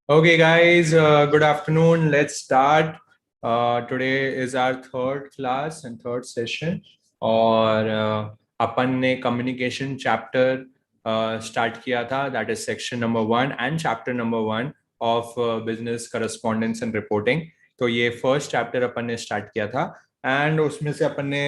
Okay, guys, good afternoon. Let's start. Today is our third class and third session. और अपन ने communication chapter start किया था, that is section number 1 and chapter number 1 of business correspondence and reporting. तो ये first chapter अपन ने start किया था and उसमें से अपन ने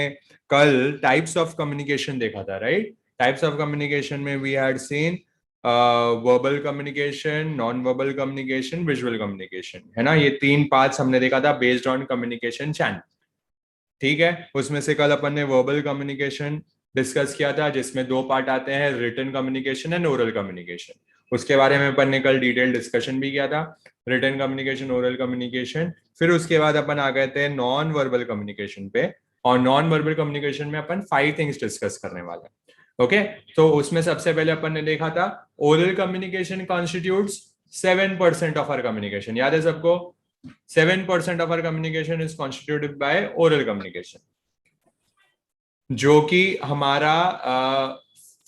कल टाइप्स ऑफ कम्युनिकेशन देखा था, राइट? टाइप्स ऑफ कम्युनिकेशन में we had seen verbal communication, non verbal communication, visual communication, है ना? ये तीन पार्ट्स हमने देखा था बेस्ड ऑन कम्युनिकेशन चैनल. ठीक है, उसमें से कल अपन ने वर्बल कम्युनिकेशन डिस्कस किया था जिसमें दो पार्ट आते हैं, written communication and oral communication. उसके बारे में अपन ने कल डिटेल डिस्कशन भी किया था, रिटन कम्युनिकेशन, ओरल कम्युनिकेशन. फिर उसके बाद अपन आ गए थे नॉन वर्बल कम्युनिकेशन पे, और नॉन वर्बल कम्युनिकेशन में अपन 5 थिंग्स डिस्कस करने वाले हैं. ओके, तो उसमें सबसे पहले अपन ने देखा था oral communication constitutes 7% of our communication. याद है सबको? 7% of our communication is constituted by oral communication, जो कि हमारा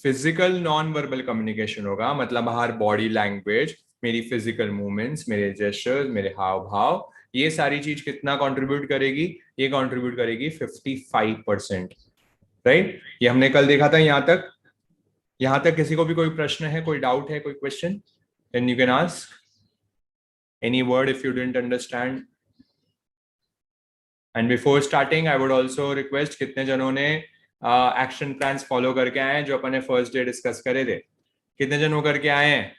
फिजिकल नॉन वर्बल कम्युनिकेशन होगा. मतलब हमारी बॉडी लैंग्वेज, मेरी फिजिकल मूवमेंट्स, मेरे जेस्चर्स, मेरे हाव भाव, ये सारी चीज कितना कंट्रीब्यूट करेगी? ये कंट्रीब्यूट करेगी 55%, राइट? ये हमने कल देखा था. यहां तक किसी को भी कोई प्रश्न है, कोई डाउट है, कोई question? Then you can ask any word if you didn't understand. And before starting I would also request, कितने जनों ने एक्शन प्लान्स फॉलो करके आए हैं जो अपन ने फर्स्ट डे डिस्कस करे थे? कितने जन होकर के आए हैं?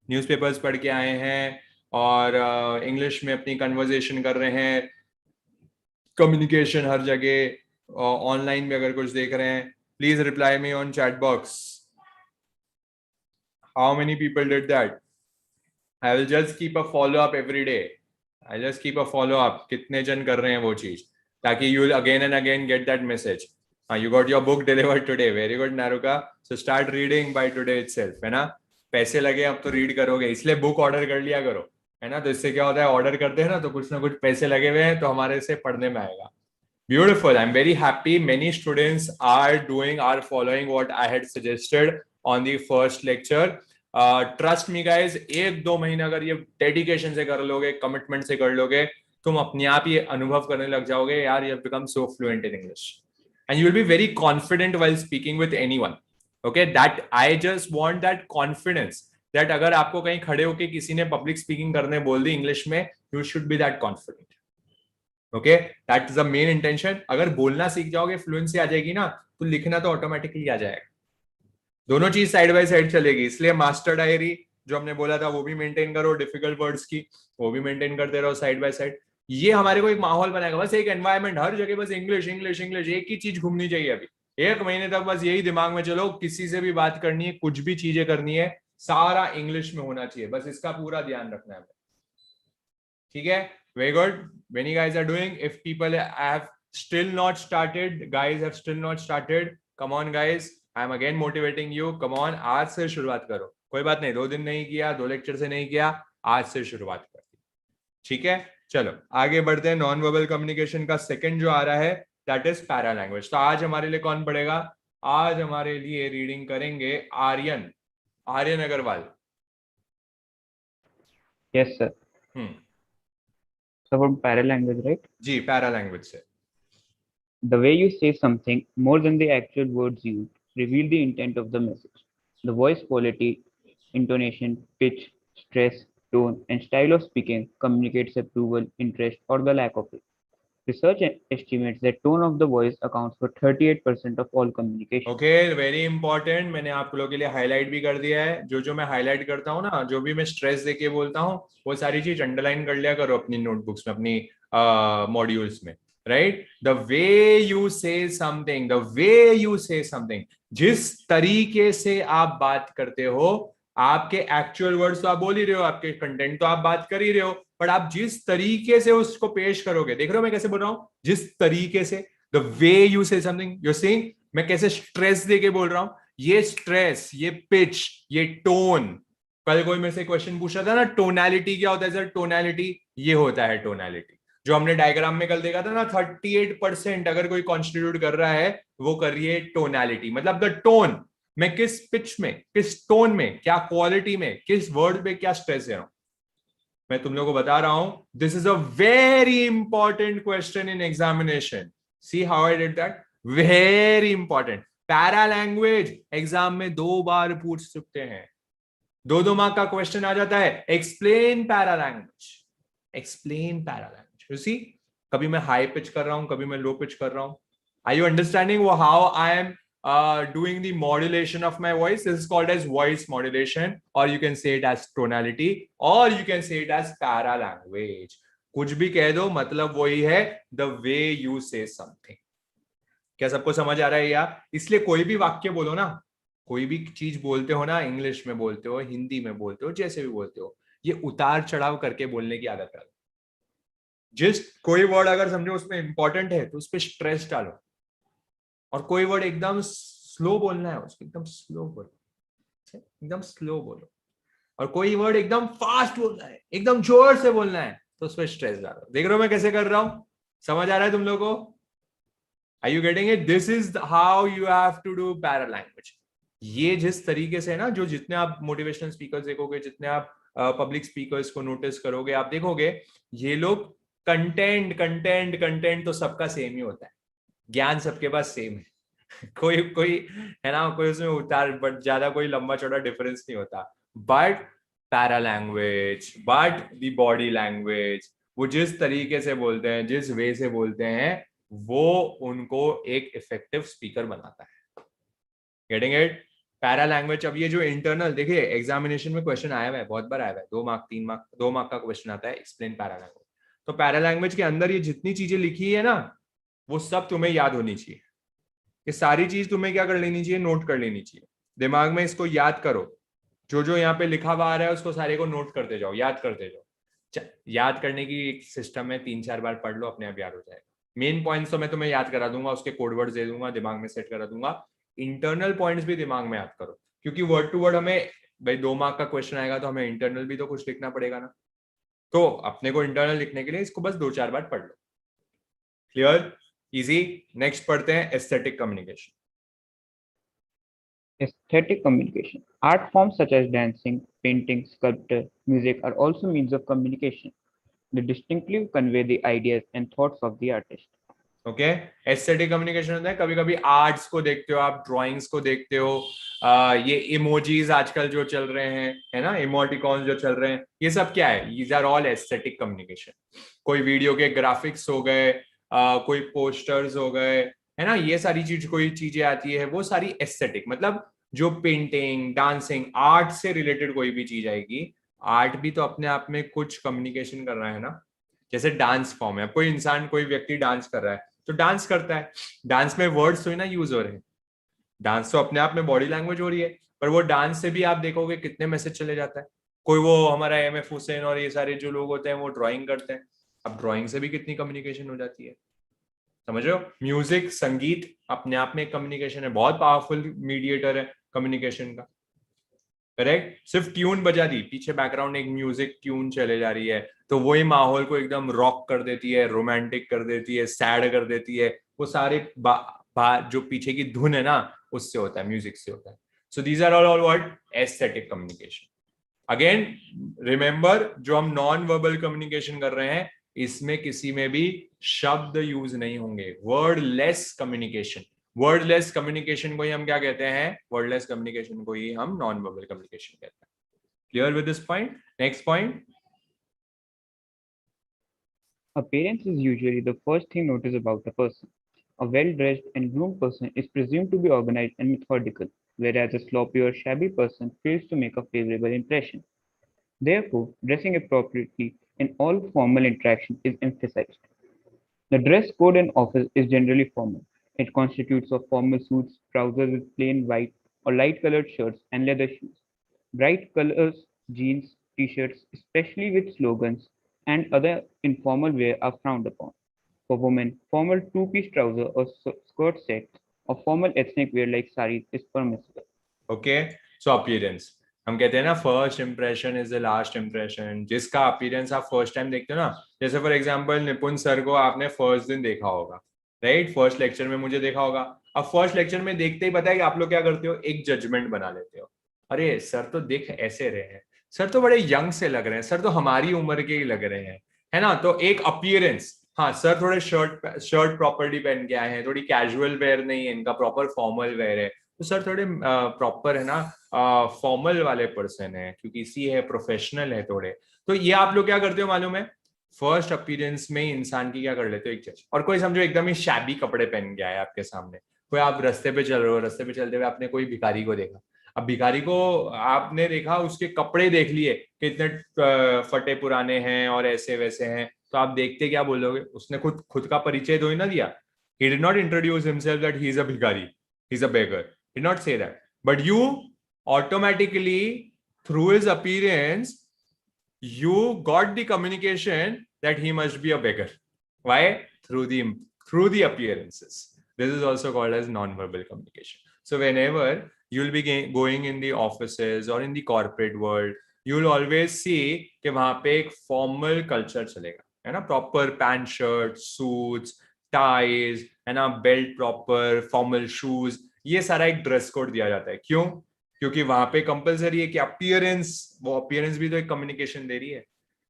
न्यूज़पेपर्स पढ़ के आए हैं और इंग्लिश में अपनी कन्वर्सेशन कर रहे हैं, कम्युनिकेशन हर जगह, ऑनलाइन भी अगर कुछ देख रहे हैं, please reply me on chat box. How many people did that? I will just keep a follow up every day. I just keep a follow up, कितने जन कर रहे हैं वो चीज, ताकि you will again and again get that message. हाँ, you got your book delivered today, very good Naruka. So start reading by today itself, है ना? पैसे लगे अब तो रीड करोगे, इसलिए बुक ऑर्डर कर लिया करो, है ना? तो इससे क्या होता है, ऑर्डर करते हैं ना तो कुछ ना कुछ पैसे लगे हुए हैं तो हमारे से पढ़ने में आएगा. Beautiful. I'm very happy. Many students are doing, are following what I had suggested on the first lecture. Trust me, guys. 1-2 महीने अगर ये डेडिकेशन से कर लोगे, कमिटमेंट से कर लोगे, तुम अपने आप ये अनुभव करने लग जाओगे, यार, you have become so fluent in English, and you will be very confident while speaking with anyone. Okay, that I just want that confidence. That अगर आपको कहीं खड़े होके किसी ने पब्लिक स्पीकिंग करने बोल दी इंग्लिश में, you should be that confident. Okay, that is the main intention. अगर बोलना सीख जाओगे, फ्लुएंसी आ जाएगी ना, तो लिखना तो ऑटोमेटिकली आ जाएगा. दोनों चीज साइड बाय साइड चलेगी. इसलिए मास्टर डायरी जो हमने बोला था वो भी मेंटेन करो, डिफिकल्ट वर्ड्स की वो भी मेंटेन करते रहो साइड बाय साइड. ये हमारे को एक माहौल बनाएगा, बस एक एनवायरमेंट, हर जगह बस इंग्लिश इंग्लिश इंग्लिश, एक ही चीज घूमनी चाहिए. अभी 1 महीने तक बस यही दिमाग में चलो, किसी से भी बात करनी है, कुछ भी चीजें करनी है, सारा इंग्लिश में होना चाहिए. बस इसका पूरा ध्यान रखना है. ठीक है, very good. When you guys are doing, if people have still not started, guys have still not started, come on guys, I am again motivating you. Come on, आज से शुरुआत करो. कोई बात नहीं, 2 दिन नहीं किया, 2 लेक्चर से नहीं किया, आज से शुरुआत कर. ठीक है, चलो आगे बढ़ते हैं. नॉन वर्बल कम्युनिकेशन का सेकंड जो आ रहा है, दैट इज पैरा लैंग्वेज. तो आज हमारे लिए कौन पढ़ेगा? आज हमारे लिए रीडिंग करेंगे Aryan, Aryan Agarwal. Yes, sir. So from paralanguage, right? जी, पैरा लैंग्वेज से. The way you say something more than the actual words used reveal the intent of the message. The voice quality, intonation, pitch, stress, tone, and style of speaking communicates approval, interest, or the lack of it. Research estimates that tone of the voice accounts for 38% of all communication. Okay, very important. मैंने आप लोगों के लिए highlight भी कर दिया है. जो जो मैं हाईलाइट करता हूँ ना, जो भी मैं स्ट्रेस देके बोलता हूँ, वो सारी चीज अंडरलाइन कर लिया करो अपनी नोटबुक्स में, अपनी मॉड्यूल्स में, राइट? द वे यू से समथिंग, द वे यू से समथिंग, जिस तरीके से आप बात करते हो, आपके एक्चुअल वर्ड्स तो आप बोल ही रहे हो, आपके कंटेंट तो आप बात कर ही रहे हो, बट आप जिस तरीके से उसको पेश करोगे, देख रहे हो मैं कैसे बोल रहा हूँ? जिस तरीके से, द वे यू से समथिंग, यू सीइंग मैं कैसे स्ट्रेस देके बोल रहा हूं. ये स्ट्रेस, ये पिच, ये टोन. कल कोई मेरे से क्वेश्चन पूछा था ना, टोनैलिटी क्या होता है सर? टोनैलिटी, ये होता है टोनैलिटी. जो हमने डायग्राम में कल देखा था ना, 38% अगर कोई कॉन्स्टिट्यूट कर रहा है, वो कर रही है टोनैलिटी. मतलब द टोन, मैं किस पिच में, किस टोन में, क्या क्वालिटी में, किस वर्ड पे क्या स्ट्रेस दे रहा हूं. मैं तुम लोगों को बता रहा हूं, this is a very important question in examination. See how I did that. Very important. Para language exam में 2 बार पूछ सकते हैं. 2 मार्क का क्वेश्चन आ जाता है. Explain para language. Explain para language. You see, कभी मैं हाई पिच कर रहा हूं, कभी मैं लो पिच कर रहा हूं. Are you understanding how I am doing the modulation of my voice? This is called as voice modulation, or you can say it as tonality, or you can say it as para language. कुछ भी कह दो, मतलब वही है, the way you say something. क्या सबको समझ आ रहा है यार? इसलिए कोई भी वाक्य बोलो ना, कोई भी चीज बोलते हो ना, इंग्लिश में बोलते हो, हिंदी में बोलते हो, जैसे भी बोलते हो, ये उतार चढ़ाव करके बोलने की आदत डालो. जिस कोई वर्ड अगर समझो उसमें इंपॉर्टेंट है तो उस पर स्ट्रेस डालो, और कोई वर्ड एकदम स्लो बोलना है उसको एकदम स्लो बोलो, एकदम स्लो बोलो. और कोई वर्ड एकदम फास्ट बोलना है, एकदम जोर से बोलना है, तो उस पर स्ट्रेस डालो. देख रहे हो मैं कैसे कर रहा हूं? समझ आ रहा है तुम लोगों को? Are you getting it? This is how you have to do paralanguage. ये जिस तरीके से ना, जो जितने आप मोटिवेशनल स्पीकर्स देखोगे, जितने आप पब्लिक स्पीकर्स को नोटिस करोगे, आप देखोगे ये लोग कंटेंट कंटेंट कंटेंट तो सबका सेम ही होता है. ज्ञान सबके पास सेम है. कोई कोई है ना, कोई उसमें उतार, बट ज्यादा कोई लंबा चौड़ा डिफरेंस नहीं होता. But para language, but the body language, वो जिस तरीके से बोलते हैं, जिस वे से बोलते हैं, वो उनको एक इफेक्टिव स्पीकर बनाता है. Getting it? Para language. अब ये जो इंटरनल, देखिए एग्जामिनेशन में क्वेश्चन आया हुआ है, बहुत बार आया हुआ है, 2 मार्क 3 मार्क, 2 मार्क का क्वेश्चन आता है, एक्सप्लेन पैरा लैंग्वेज. तो पैरा लैंग्वेज के अंदर ये जितनी चीजें लिखी है ना, वो सब तुम्हें याद होनी चाहिए. ये सारी चीज तुम्हें क्या कर लेनी चाहिए? नोट कर लेनी चाहिए. दिमाग में इसको याद करो. जो जो यहाँ पे लिखा हुआ आ रहा है उसको सारे को नोट करते जाओ, याद करते जाओ. याद करने की एक सिस्टम है, 3-4 बार पढ़ लो, अपने आप याद हो जाएगा. मेन पॉइंट्स तो मैं तुम्हें याद करा दूंगा, उसके कोड वर्ड्स दे दूंगा, दिमाग में सेट करा दूंगा. इंटरनल पॉइंट्स भी दिमाग में याद करो, क्योंकि वर्ड टू वर्ड हमें, भाई 2 मार्क का क्वेश्चन आएगा तो हमें इंटरनल भी तो कुछ लिखना पड़ेगा ना. तो अपने को इंटरनल लिखने के लिए इसको बस 2-4 बार पढ़ लो. क्लियर? इजी. नेक्स्ट पढ़ते हैं aesthetic communication. Aesthetic communication. Art forms such as dancing, painting, sculpture, music are also means of communication. They distinctly convey the ideas and thoughts of the artist. Okay. Aesthetic communication होता है, कभी कभी arts को देखते हो आप, drawings को देखते हो, ये इमोजीज आजकल जो चल रहे हैं, है ना, इमोटिकॉन्स जो चल रहे हैं, ये सब क्या है? these are all aesthetic communication. कोई वीडियो के ग्राफिक्स हो गए, कोई पोस्टर्स हो गए, है ना, ये सारी चीज, कोई चीजें आती है, वो सारी एस्थेटिक. मतलब जो पेंटिंग, डांसिंग, आर्ट से रिलेटेड कोई भी चीज आएगी, आर्ट भी तो अपने आप में कुछ कम्युनिकेशन कर रहा है ना. जैसे डांस फॉर्म है, कोई इंसान, कोई व्यक्ति डांस कर रहा है तो डांस करता है. डांस में वर्ड्स तो ना यूज हो रहे हैं, डांस तो अपने आप में बॉडी लैंग्वेज हो रही है, पर वो डांस से भी आप देखोगे कितने मैसेज चले जाता है. कोई वो हमारा एमएफ हुसैन और ये सारे जो लोग होते हैं वो ड्राइंग करते हैं, अब ड्राइंग से भी कितनी कम्युनिकेशन हो जाती है. समझ रहे हो? म्यूजिक, संगीत अपने आप में एक कम्युनिकेशन है, बहुत पावरफुल मीडिएटर है कम्युनिकेशन का. करेक्ट? सिर्फ ट्यून बजा दी, पीछे बैकग्राउंड एक म्यूजिक ट्यून चले जा रही है, तो वही माहौल को एकदम रॉक कर देती है, रोमांटिक कर देती है, सैड कर देती है. वो सारे जो पीछे की धुन है ना, उससे होता है, म्यूजिक से होता है. So these are all what? Aesthetic communication. Again remember, जो हम नॉन वर्बल कम्युनिकेशन कर रहे हैं, इसमें किसी में भी शब्द यूज नहीं होंगे. Wordless communication. वर्डलेस कम्युनिकेशन को ही हम क्या कहते हैं? वर्डलेस कम्युनिकेशन को ही हम नॉन वर्बल कम्युनिकेशन कहते हैं. Clear with this point? Next point. Appearance is usually the first thing noticed about a person. A well-dressed and groomed person is presumed to be organized and methodical, whereas a sloppy or shabby person fails to make a favorable impression. Therefore, dressing appropriately in all formal interaction is emphasized. The dress code in office is generally formal. It constitutes of formal suits, trousers with plain white or light-colored shirts, and leather shoes. Bright colors, jeans, t-shirts, especially with slogans, and other informal wear are frowned upon. For women, formal two-piece trouser or skirt sets or formal ethnic wear like saris is permissible. Okay. So appearance, हम कहते हैं ना, first impression is the last impression. जिसका appearance आप first time देखते हो ना, जैसे फॉर एग्जांपल निपुण सर को आपने फर्स्ट दिन देखा होगा, राइट? फर्स्ट लेक्चर में मुझे देखा होगा. अब फर्स्ट लेक्चर में देखते ही पता है कि आप लोग क्या करते हो? एक जजमेंट बना लेते हो. अरे सर तो देख ऐसे रहे हैं, सर तो बड़े यंग से लग रहे हैं, सर तो हमारी उम्र के ही लग रहे हैं, है ना। तो एक अपीयरेंस, हाँ सर थोड़े शर्ट शर्ट प्रॉपर्ली पहन के आए हैं, थोड़ी कैजुअल वेयर नहीं है इनका, प्रॉपर फॉर्मल वेयर है, तो सर थोड़े प्रॉपर है ना, फॉर्मल वाले पर्सन है, क्योंकि सी है, प्रोफेशनल है थोड़े। तो ये आप लोग क्या करते हो मालूम है, फर्स्ट अपीयरेंस में ही इंसान की क्या कर लेते हो एक जज। और कोई समझो एकदम ही शैबी कपड़े पहन के आया आपके सामने, कोई आप रास्ते पे चल रहे हो, रास्ते पे चलते हुए आपने कोई भिखारी को देखा, अब भिखारी को आपने देखा, उसके कपड़े देख लिए कि इतने फटे पुराने हैं और ऐसे वैसे हैं, तो आप देखते क्या बोलोगे, उसने खुद खुद का परिचय तो ही ना दिया, he did not introduce himself that he is a bhikari, he's a beggar, he did not say that, but you automatically through his appearance you got the communication that he must be a beggar. Why? Through the appearances. This is also called as non-verbal communication. So whenever you'll be going in the offices or in the corporate world, you'll always see कि वहां पे एक formal culture चलेगा, है ना, proper pant shirt, suits, ties, है ना, belt proper, formal shoes, ये सारा एक ड्रेस कोड दिया जाता है। क्यों? क्योंकि वहां पे कंपलसरी है कि अपीयरेंस, वो अपीयरेंस भी तो एक कम्युनिकेशन दे रही है।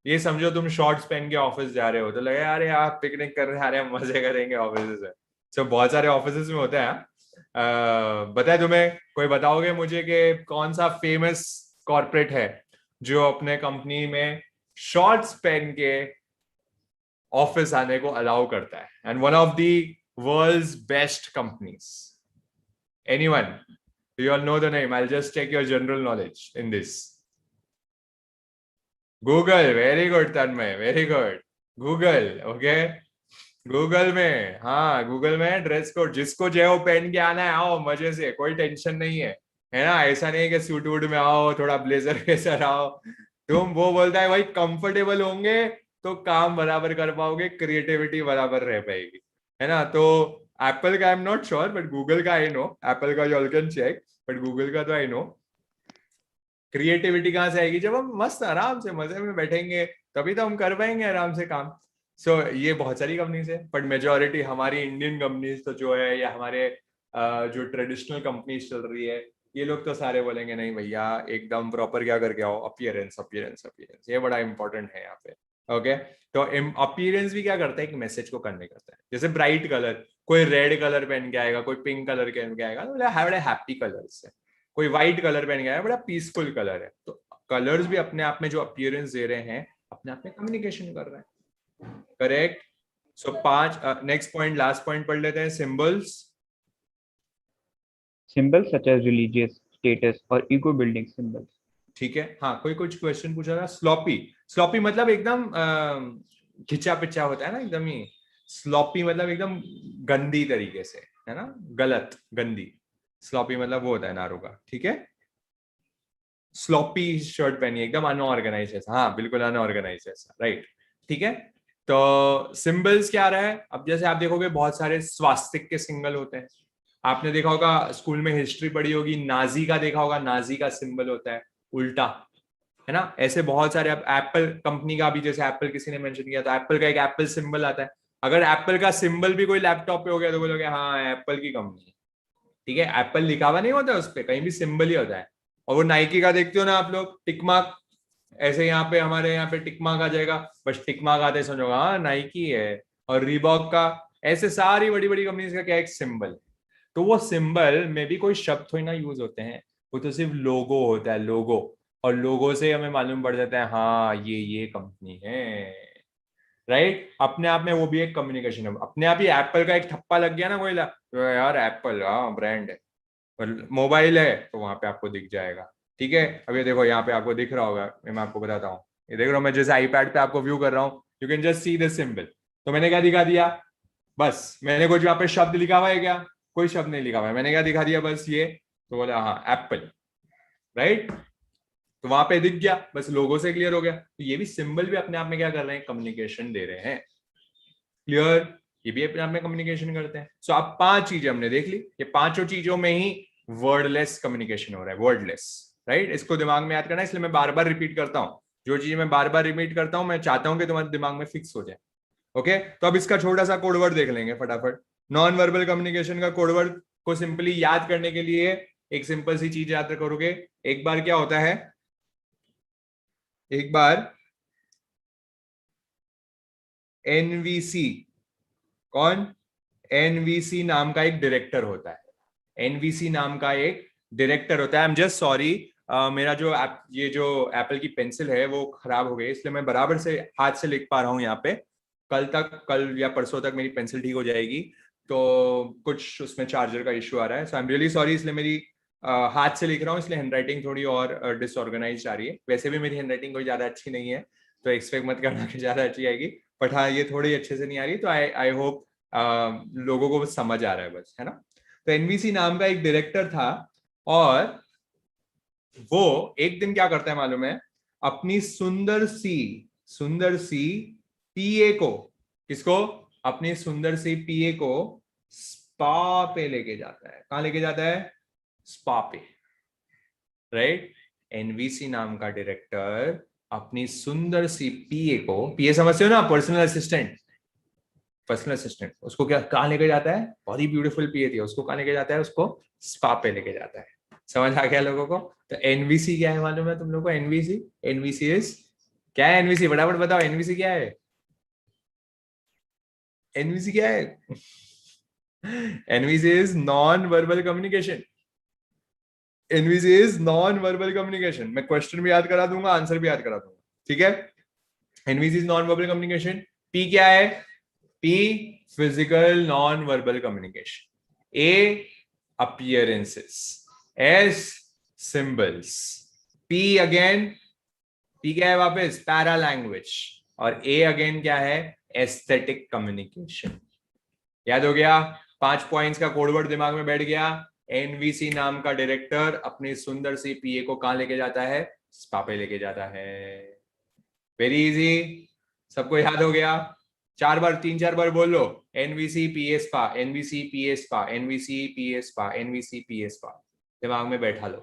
ये समझो तुम शॉर्ट्स पहन के ऑफिस जा रहे हो, तो लगे यार यार पिकनिक कर रहे हैं, मजे करेंगे ऑफिस से। सो बहुत सारे ऑफिस में होता है। बताए तुम्हें, कोई बताओगे मुझे कि कौन सा फेमस कॉर्पोरेट है जो अपने कंपनी में शॉर्ट्स पहन के ऑफिस आने को अलाउ करता है, and one of the world's best companies, anyone? You all know the name. I'll just check your general knowledge in this. Google. Very good, Tanmay. Very good. Google. Okay. Google में, हाँ Google में dress code, जिसको जो पहन के आना है आओ मजे से, कोई टेंशन नहीं है ना। ऐसा नहीं है कि सूट वूट में आओ, थोड़ा ब्लेजर वेजर आओ। तुम वो बोलता है भाई कंफर्टेबल होंगे तो काम बराबर कर पाओगे, क्रिएटिविटी बराबर रह पाएगी, है ना। तो एप्पल का I am not sure, but Google का आई नो। एप्पल का you all can check, but Google का तो आई नो। क्रिएटिविटी कहाँ से आएगी? जब हम मस्त आराम से मजे में बैठेंगे तभी तो हम कर पाएंगे आराम से काम। सो ये बहुत सारी कंपनीज है, बट मेजोरिटी हमारी इंडियन कंपनीज तो जो है, या हमारे जो ट्रेडिशनल कंपनीज चल रही है, ये लोग तो सारे बोलेंगे नहीं भैया एकदम प्रॉपर क्या करके आओ, अपीयरेंस अपीयरेंस अपीयरेंस, ये बड़ा इंपॉर्टेंट है यहाँ पे। ओके, तो अपीयरेंस भी क्या करता है, एक मैसेज को कन्वे करता है। जैसे ब्राइट कलर, कोई रेड कलर पहन के आएगा, कोई पिंक कलर पहन के आएगा, तो बड़े हैप्पी कलर्स है। कोई व्हाइट कलर पहन के आएगा, बड़ा पीसफुल कलर है। तो कलर्स भी अपने आप में जो अपीयरेंस दे रहे हैं, अपने आप में कम्युनिकेशन कर रहे हैं। करेक्ट। सो 5 नेक्स्ट पॉइंट, लास्ट पॉइंट पढ़ लेते हैं, symbols. Symbols such as religious, status, or ego building symbols. ठीक है, हाँ कोई कुछ क्वेश्चन पूछा था। स्लॉपी, स्लॉपी मतलब एकदम खिंचा पिचा होता है ना, एकदम ही। स्लॉपी मतलब एकदम गंदी तरीके से, है ना, गलत, गंदी। स्लॉपी मतलब वो होता है नारू का, ठीक है। स्लॉपी शर्ट पहनी, एकदम अनऑर्गेनाइज ऐसा, हाँ बिल्कुल अनऑर्गेनाइज ऐसा, राइट, ठीक है। तो सिंबल्स क्या रहा है, अब जैसे आप देखोगे बहुत सारे स्वास्तिक के सिंबल होते हैं। आपने देखा होगा, स्कूल में हिस्ट्री पढ़ी होगी, नाजी का देखा होगा, नाजी का सिंबल होता है उल्टा, है ना। ऐसे बहुत सारे, अब एप्पल कंपनी का भी, जैसे एप्पल किसी ने मेंशन किया, तो एप्पल का एक एप्पल सिंबल आता है। अगर एप्पल का सिंबल भी कोई लैपटॉप पे हो गया तो बोलोगे हाँ एप्पल की कंपनी है, ठीक है। एप्पल लिखा हुआ नहीं होता उस पर, कहीं भी सिंबल ही होता है। और वो नाइकी का देखते हो ना आप लोग, टिक मार्क, ऐसे यहाँ पे हमारे यहाँ पे टिक मार्क आ जाएगा, बस टिक मार्क आते समझोगा हाँ नाइकी है। और रीबॉक का, ऐसे सारी बड़ी बड़ी कंपनीज का क्या एक सिंबल। तो वो सिंबल में भी कोई शब्द थोड़ी ना यूज होते हैं, वो तो सिर्फ लोगो होता है, लोगो। और लोगो से हमें मालूम पड़ जाता है हाँ ये कंपनी है, राइट। अपने आप में वो भी एक कम्युनिकेशन है। अपने आप ही एप्पल का एक ठप्पा लग गया ना कोई, तो यार एप्पल हाँ ब्रांड है। और मोबाइल है तो वहां पे आपको दिख जाएगा, ठीक है। अब ये देखो यहाँ पे आपको दिख रहा होगा, मैं आपको बताता हूँ, ये देख रहा हूँ मैं जैसे आईपैड पे आपको व्यू कर रहा हूँ, you can just see this symbol. तो मैंने क्या दिखा दिया, बस मैंने कुछ यहाँ पे शब्द लिखा हुआ है क्या? कोई शब्द नहीं लिखा हुआ है, मैंने क्या दिखा दिया, बस ये। तो बोला हाँ एप्पल, राइट। तो वहां पे दिख गया, बस लोगो से क्लियर हो गया। तो ये भी सिंबल भी अपने आप में क्या कर रहे हैं, कम्युनिकेशन दे रहे हैं। क्लियर? ये भी अपने आप में कम्युनिकेशन करते हैं। सो आप 5 चीजें हमने देख ली, ये पांचों चीजों में ही वर्डलेस कम्युनिकेशन हो रहा है, वर्डलेस, राइट। इसको दिमाग में याद करना है, इसलिए मैं बार बार रिपीट करता हूँ। जो चीज मैं बार बार रिपीट करता हूँ, मैं चाहता हूँ कि तुम्हारे दिमाग में फिक्स हो जाए। ओके, तो अब इसका छोटा सा कोडवर्ड देख लेंगे फटाफट। नॉन वर्बल कम्युनिकेशन का कोडवर्ड को सिंपली याद करने के लिए एक सिंपल सी चीज याद करोगे। एक बार क्या होता है, एक बार एनवीसी, कौन? एनवीसी नाम का एक डायरेक्टर होता है। एनवीसी नाम का एक डायरेक्टर होता है। आई एम जस्ट सॉरी, मेरा जो ये जो एप्पल की पेंसिल है वो खराब हो गई, इसलिए मैं बराबर से हाथ से लिख पा रहा हूँ यहाँ पे। कल या परसों तक मेरी पेंसिल ठीक हो जाएगी। तो कुछ उसमें चार्जर का इशू आ रहा है, सो आई एम रियली सॉरी। इसलिए मेरी हाथ से लिख रहा हूँ, इसलिए हैंडराइटिंग थोड़ी और डिसऑर्गेनाइज आ रही है। वैसे भी मेरी हैंडराइटिंग कोई ज्यादा अच्छी नहीं है, तो एक्सपेक्ट मत करना कि ज्यादा अच्छी आएगी। बट हाँ, ये थोड़ी अच्छे से नहीं आ रही, तो आई होप लोगों को समझ आ रहा है, बस, है ना। तो एनवीसी नाम का एक डायरेक्टर था, और वो एक दिन क्या करता है मालूम है? अपनी सुंदर सी पीए को, किसको? अपनी सुंदर सी पीए को स्पा पे लेके जाता है। कहां लेके जाता है? स्पा पे, राइट। एनवीसी नाम का डायरेक्टर अपनी सुंदर सी पीए को, पीए समझते हो ना, पर्सनल असिस्टेंट, उसको क्या कहाँ लेके जाता है? बहुत ही ब्यूटीफुल पीए थी, उसको कहाँ लेके जाता है? उसको स्पा पे लेके जाता है। समझ आ गया लोगों को? तो एनवीसी क्या है मालूम है तुम लोगों को? एनवीसी, एनवीसी इज क्या है? एनवीसी फटाफट बताओ, एनवीसी क्या है? एनवीसी क्या है? NVC is non verbal communication. NVC is non verbal communication. मैं क्वेश्चन भी याद करा दूंगा, आंसर भी याद करा दूंगा, ठीक है। NVC is non verbal communication. P क्या है? P, physical non-verbal communication. A, appearances. S, symbols. P again, P क्या है वापस? Para language. और A again क्या है? Aesthetic communication. याद हो गया? 5 पॉइंट्स का कोडवर्ड दिमाग में बैठ गया। एनवीसी नाम का डायरेक्टर अपनी सुंदर सी पीए को कहां लेके जाता है? स्पा पे लेके जाता है। वेरी इजी, सबको याद हो गया? 4 बार, 3-4 बार बोल लो, एनवीसी पीएस पा, एनवीसी पीएस पा, एनवीसी पीएस पा, एनवीसी पीएस पा, दिमाग में बैठा लो।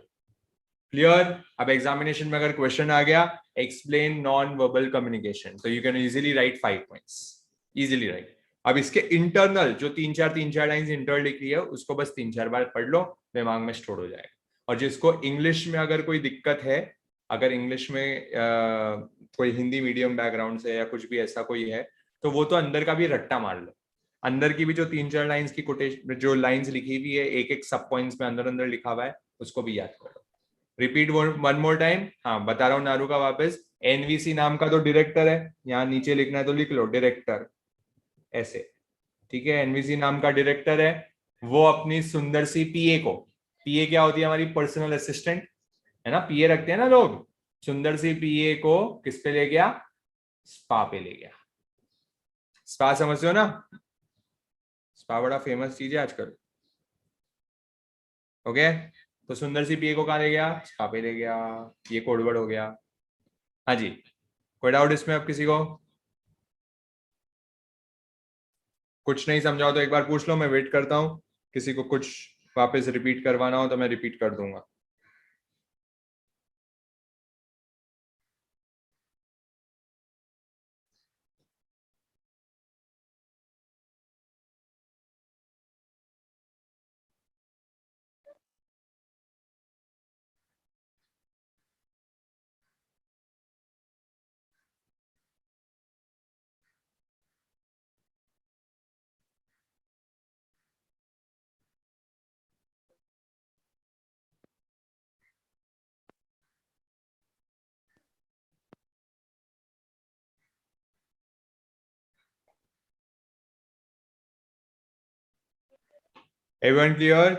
क्लियर? अब एग्जामिनेशन में अगर क्वेश्चन आ गया, एक्सप्लेन नॉन वर्बल कम्युनिकेशन, तो you can easily right 5 points, easily right. अब इसके इंटरनल जो 3-4 लाइंस इंटर लिखी है, उसको बस 3-4 बार पढ़ लो, दिमाग में स्टोर हो जाएगा। और जिसको इंग्लिश में अगर कोई दिक्कत है, अगर इंग्लिश में कोई हिंदी मीडियम बैकग्राउंड से या कुछ भी ऐसा कोई है, तो वो तो अंदर का भी रट्टा मार लो। अंदर की भी जो 3-4 लाइंस की कोटेशन, जो लाइंस लिखी हुई है, एक एक सब पॉइंट्स में अंदर अंदर लिखा हुआ है, उसको भी याद करो। Repeat one more time. हाँ, बता रहा हूँ नारू का वापस। एनवीसी नाम का तो डायरेक्टर है, यहाँ नीचे लिखना है तो लिख लो डायरेक्टर, ऐसे, ठीक है। एनवीसी नाम का डायरेक्टर है, वो अपनी सुंदर सी पीए को, पीए क्या होती है? हमारी पर्सनल असिस्टेंट, है ना, पीए रखते हैं ना लोग। सुंदर सी पीए को किस पे ले गया? स्पा पे ले गया। स्पा समझते हो ना? स्पा बड़ा फेमस चीज है आजकल। ओके, तो सुंदर सी पीए को कहा ले गया? स्पा पे ले गया। ये कोडवर्ड हो गया। हाँ जी, कोई डाउट इसमें अब किसी को? कुछ नहीं समझाओ तो एक बार पूछ लो, मैं वेट करता हूँ। किसी को कुछ वापस रिपीट करवाना हो तो मैं रिपीट कर दूंगा। Everyone clear?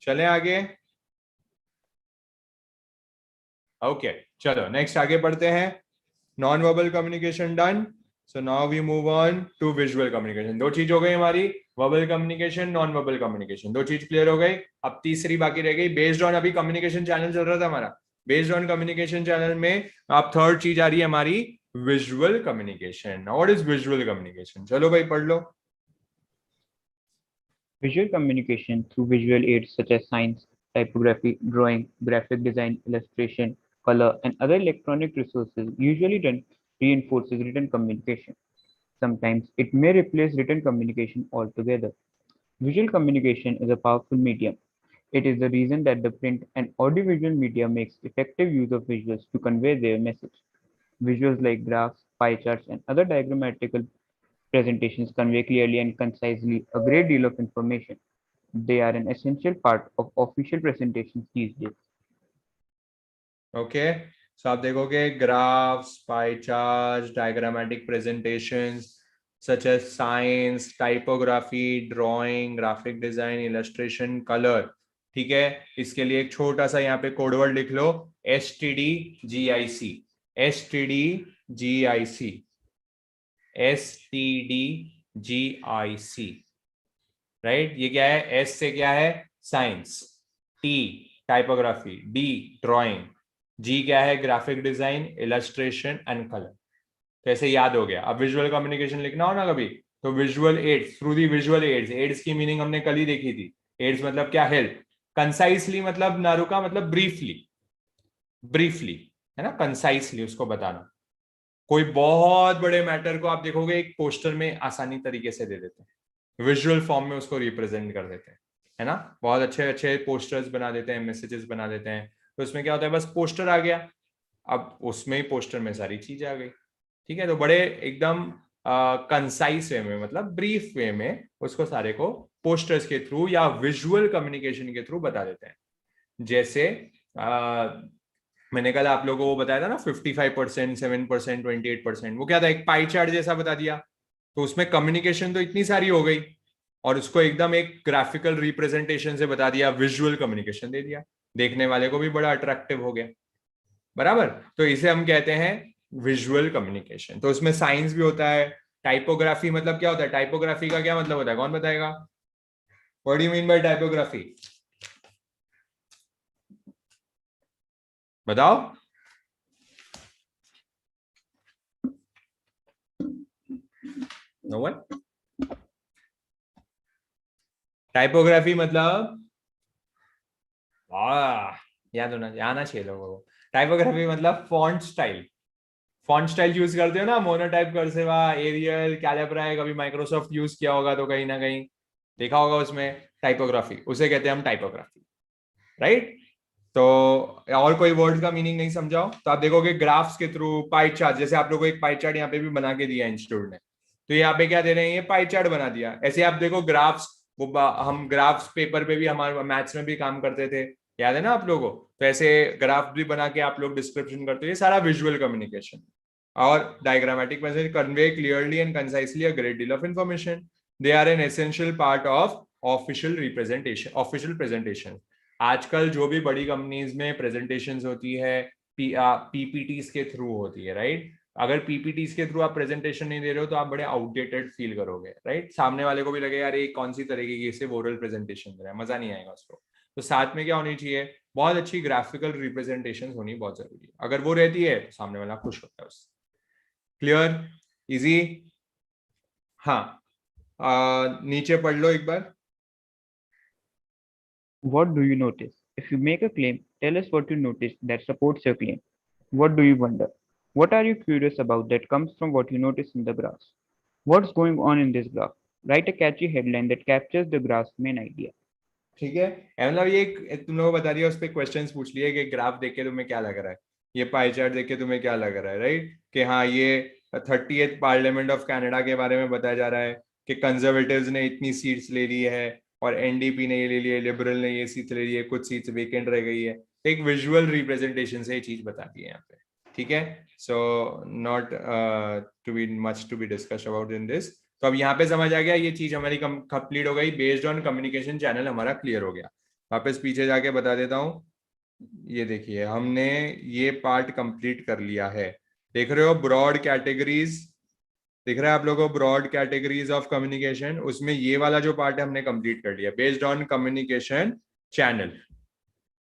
चलें आगे? ओके, चलो नेक्स्ट आगे बढ़ते हैं। Non verbal communication done. So now we move on to visual communication. 2 चीज हो गई हमारी, verbal communication, non verbal communication, 2 चीज क्लियर हो गई। अब तीसरी बाकी रह गई, बेस्ड ऑन, अभी कम्युनिकेशन चैनल चल रहा था हमारा, बेस्ड ऑन कम्युनिकेशन चैनल में अब थर्ड चीज आ रही है हमारी, visual communication. What is visual communication? चलो भाई पढ़ लो। Visual communication through visual aids such as signs, typography, drawing, graphic design, illustration, color, and other electronic resources usually reinforces written communication. Sometimes it may replace written communication altogether. Visual communication is a powerful medium. It is the reason that the print and audiovisual media makes effective use of visuals to convey their message. Visuals like graphs, pie charts, and other diagrammatical presentations convey clearly and concisely a great deal of information. They are an essential part of official presentations these days. Okay, so आप देखोगे graphs, pie charts, diagrammatic presentations such as science, typography, drawing, graphic design, illustration, color. ठीक है, इसके लिए एक छोटा सा यहाँ पे कोडवर्ड लिख लो, STDGIC, STDGIC, STDGIC, राइट? ये क्या है? S से क्या है? Science, T typography, D drawing, G क्या है? Graphic design, illustration and colour. तो ऐसे याद हो गया. अब विजुअल कम्युनिकेशन लिखना हो ना कभी, तो visual aids, through the visual aids. Aids की मीनिंग हमने कल ही देखी थी. एड्स मतलब क्या? हेल्प. कंसाइसली मतलब नारुका मतलब ब्रीफली, ब्रीफली है ना, कंसाइसली उसको बताना. कोई बहुत बड़े मैटर को आप देखोगे एक पोस्टर में आसानी तरीके से दे देते हैं, विजुअल फॉर्म में उसको रिप्रेजेंट कर देते हैं, है ना. बहुत अच्छे अच्छे पोस्टर्स बना देते हैं, मैसेजेस बना देते हैं. तो उसमें क्या होता है? बस पोस्टर आ गया, अब उसमें ही पोस्टर में सारी चीजें आ गई. ठीक है, तो बड़े एकदम कंसाइस वे में, मतलब ब्रीफ वे में उसको सारे को पोस्टर्स के थ्रू या विजुअल कम्युनिकेशन के थ्रू बता देते हैं. जैसे मैंने कल आप लोगों को बताया था ना, 55%, 7%, 28%, वो क्या था? एक पाई चार्ट जैसा बता दिया. तो उसमें कम्युनिकेशन तो इतनी सारी हो गई, और उसको एकदम एक ग्राफिकल रिप्रेजेंटेशन से बता दिया, विजुअल कम्युनिकेशन दे दिया. देखने वाले को भी बड़ा अट्रैक्टिव हो गया, बराबर. तो इसे हम कहते हैं विजुअल कम्युनिकेशन. तो उसमें साइंस भी होता है. टाइपोग्राफी मतलब क्या होता है? टाइपोग्राफी का क्या मतलब होता है? कौन बताएगा? What do you mean by typography? बताओ. No one? टाइपोग्राफी मतलब, याद होना, आना चाहिए लोगों को. टाइपोग्राफी मतलब font style. Font style use करते हो ना, मोनोटाइप, कर्सिवा, एरियल, कैलिब्रा. कभी माइक्रोसॉफ्ट यूज किया होगा तो कहीं ना कहीं देखा होगा उसमें टाइपोग्राफी. उसे कहते हैं हम टाइपोग्राफी, राइट. तो और कोई वर्ड का मीनिंग नहीं समझाओ तो आप देखोगे ग्राफ्स के थ्रू, पाई चार्ट. जैसे आप लोगों को एक पाई चार्ट यहाँ पे भी बना के दिया इंस्टीट्यूट ने, तो यहाँ पे क्या दे रहे हैं? ये पाई चार्ट बना दिया. ऐसे आप देखो ग्राफ्स, वो हम ग्राफ्स पेपर पे भी, हमारे मैथ्स में भी काम करते थे, याद है ना आप लोगों को? तो ऐसे ग्राफ भी बना के आप लोग डिस्क्रिप्शन करते हो. ये सारा विजुअल कम्युनिकेशन. और diagrammatic message convey clearly and concisely a great deal of information. They are an essential part of official representation, official presentation. आजकल जो भी बड़ी कंपनीज में प्रेजेंटेशंस होती है, पीपीटीज के थ्रू होती है, राइट. अगर पीपीटीज के थ्रू आप प्रेजेंटेशन नहीं दे रहे हो तो आप बड़े आउटडेटेड फील करोगे, राइट. सामने वाले को भी लगेगा यार ये कौन सी तरीके की से ओरल प्रेजेंटेशन दे रहा है, मजा नहीं आएगा उसको. तो साथ में क्या होनी चाहिए? बहुत अच्छी ग्राफिकल रिप्रेजेंटेशन होनी बहुत जरूरी है. अगर वो रहती है तो सामने वाला खुश होता है उससे. क्लियर? इजी? हाँ. नीचे पढ़ लो एक बार. What do you notice? If you make a claim, tell us what you noticed that supports your claim. What do you wonder? What are you curious about that comes from what you notice in the graphs? What's going on in this graph? Write a catchy headline that captures the graph's main idea. ठीक है, मतलब ये तुम लोगों को बता दिया, उस पर क्वेश्चंस पूछ लिए कि ग्राफ देख के तुम्हें क्या लग रहा है, ये पाई चार्ट देख के तुम्हें क्या लग रहा है, राइट. कि हाँ, ये 30th पार्लियामेंट ऑफ कनाडा के बारे में बताया जा रहा है कि कंजर्वेटिव्स ने इतनी सीट्स ले ली है और एनडीपी ने ये ले ली है, लिबरल ने ये सीट्स ले ली है, कुछ सीट्स वेकेंट रह गई है. एक विजुअल रिप्रेजेंटेशन से ये चीज बताती है यहाँ पे. ठीक है, so not to be much to be discuss about in this. तो अब यहाँ पे समझ आ गया, ये चीज हमारी कंप्लीट हो गई. बेस्ड ऑन कम्युनिकेशन चैनल हमारा क्लियर हो गया. वापस पीछे जाके बता देता हूँ. ये देखिए, हमने ये पार्ट कंप्लीट कर लिया है. देख रहे हो ब्रॉड कैटेगरीज, दिख रहा है आप लोगों को? ब्रॉड कैटेगरीज ऑफ कम्युनिकेशन, उसमें ये वाला जो पार्ट है हमने कंप्लीट कर लिया. बेस्ड ऑन कम्युनिकेशन चैनल,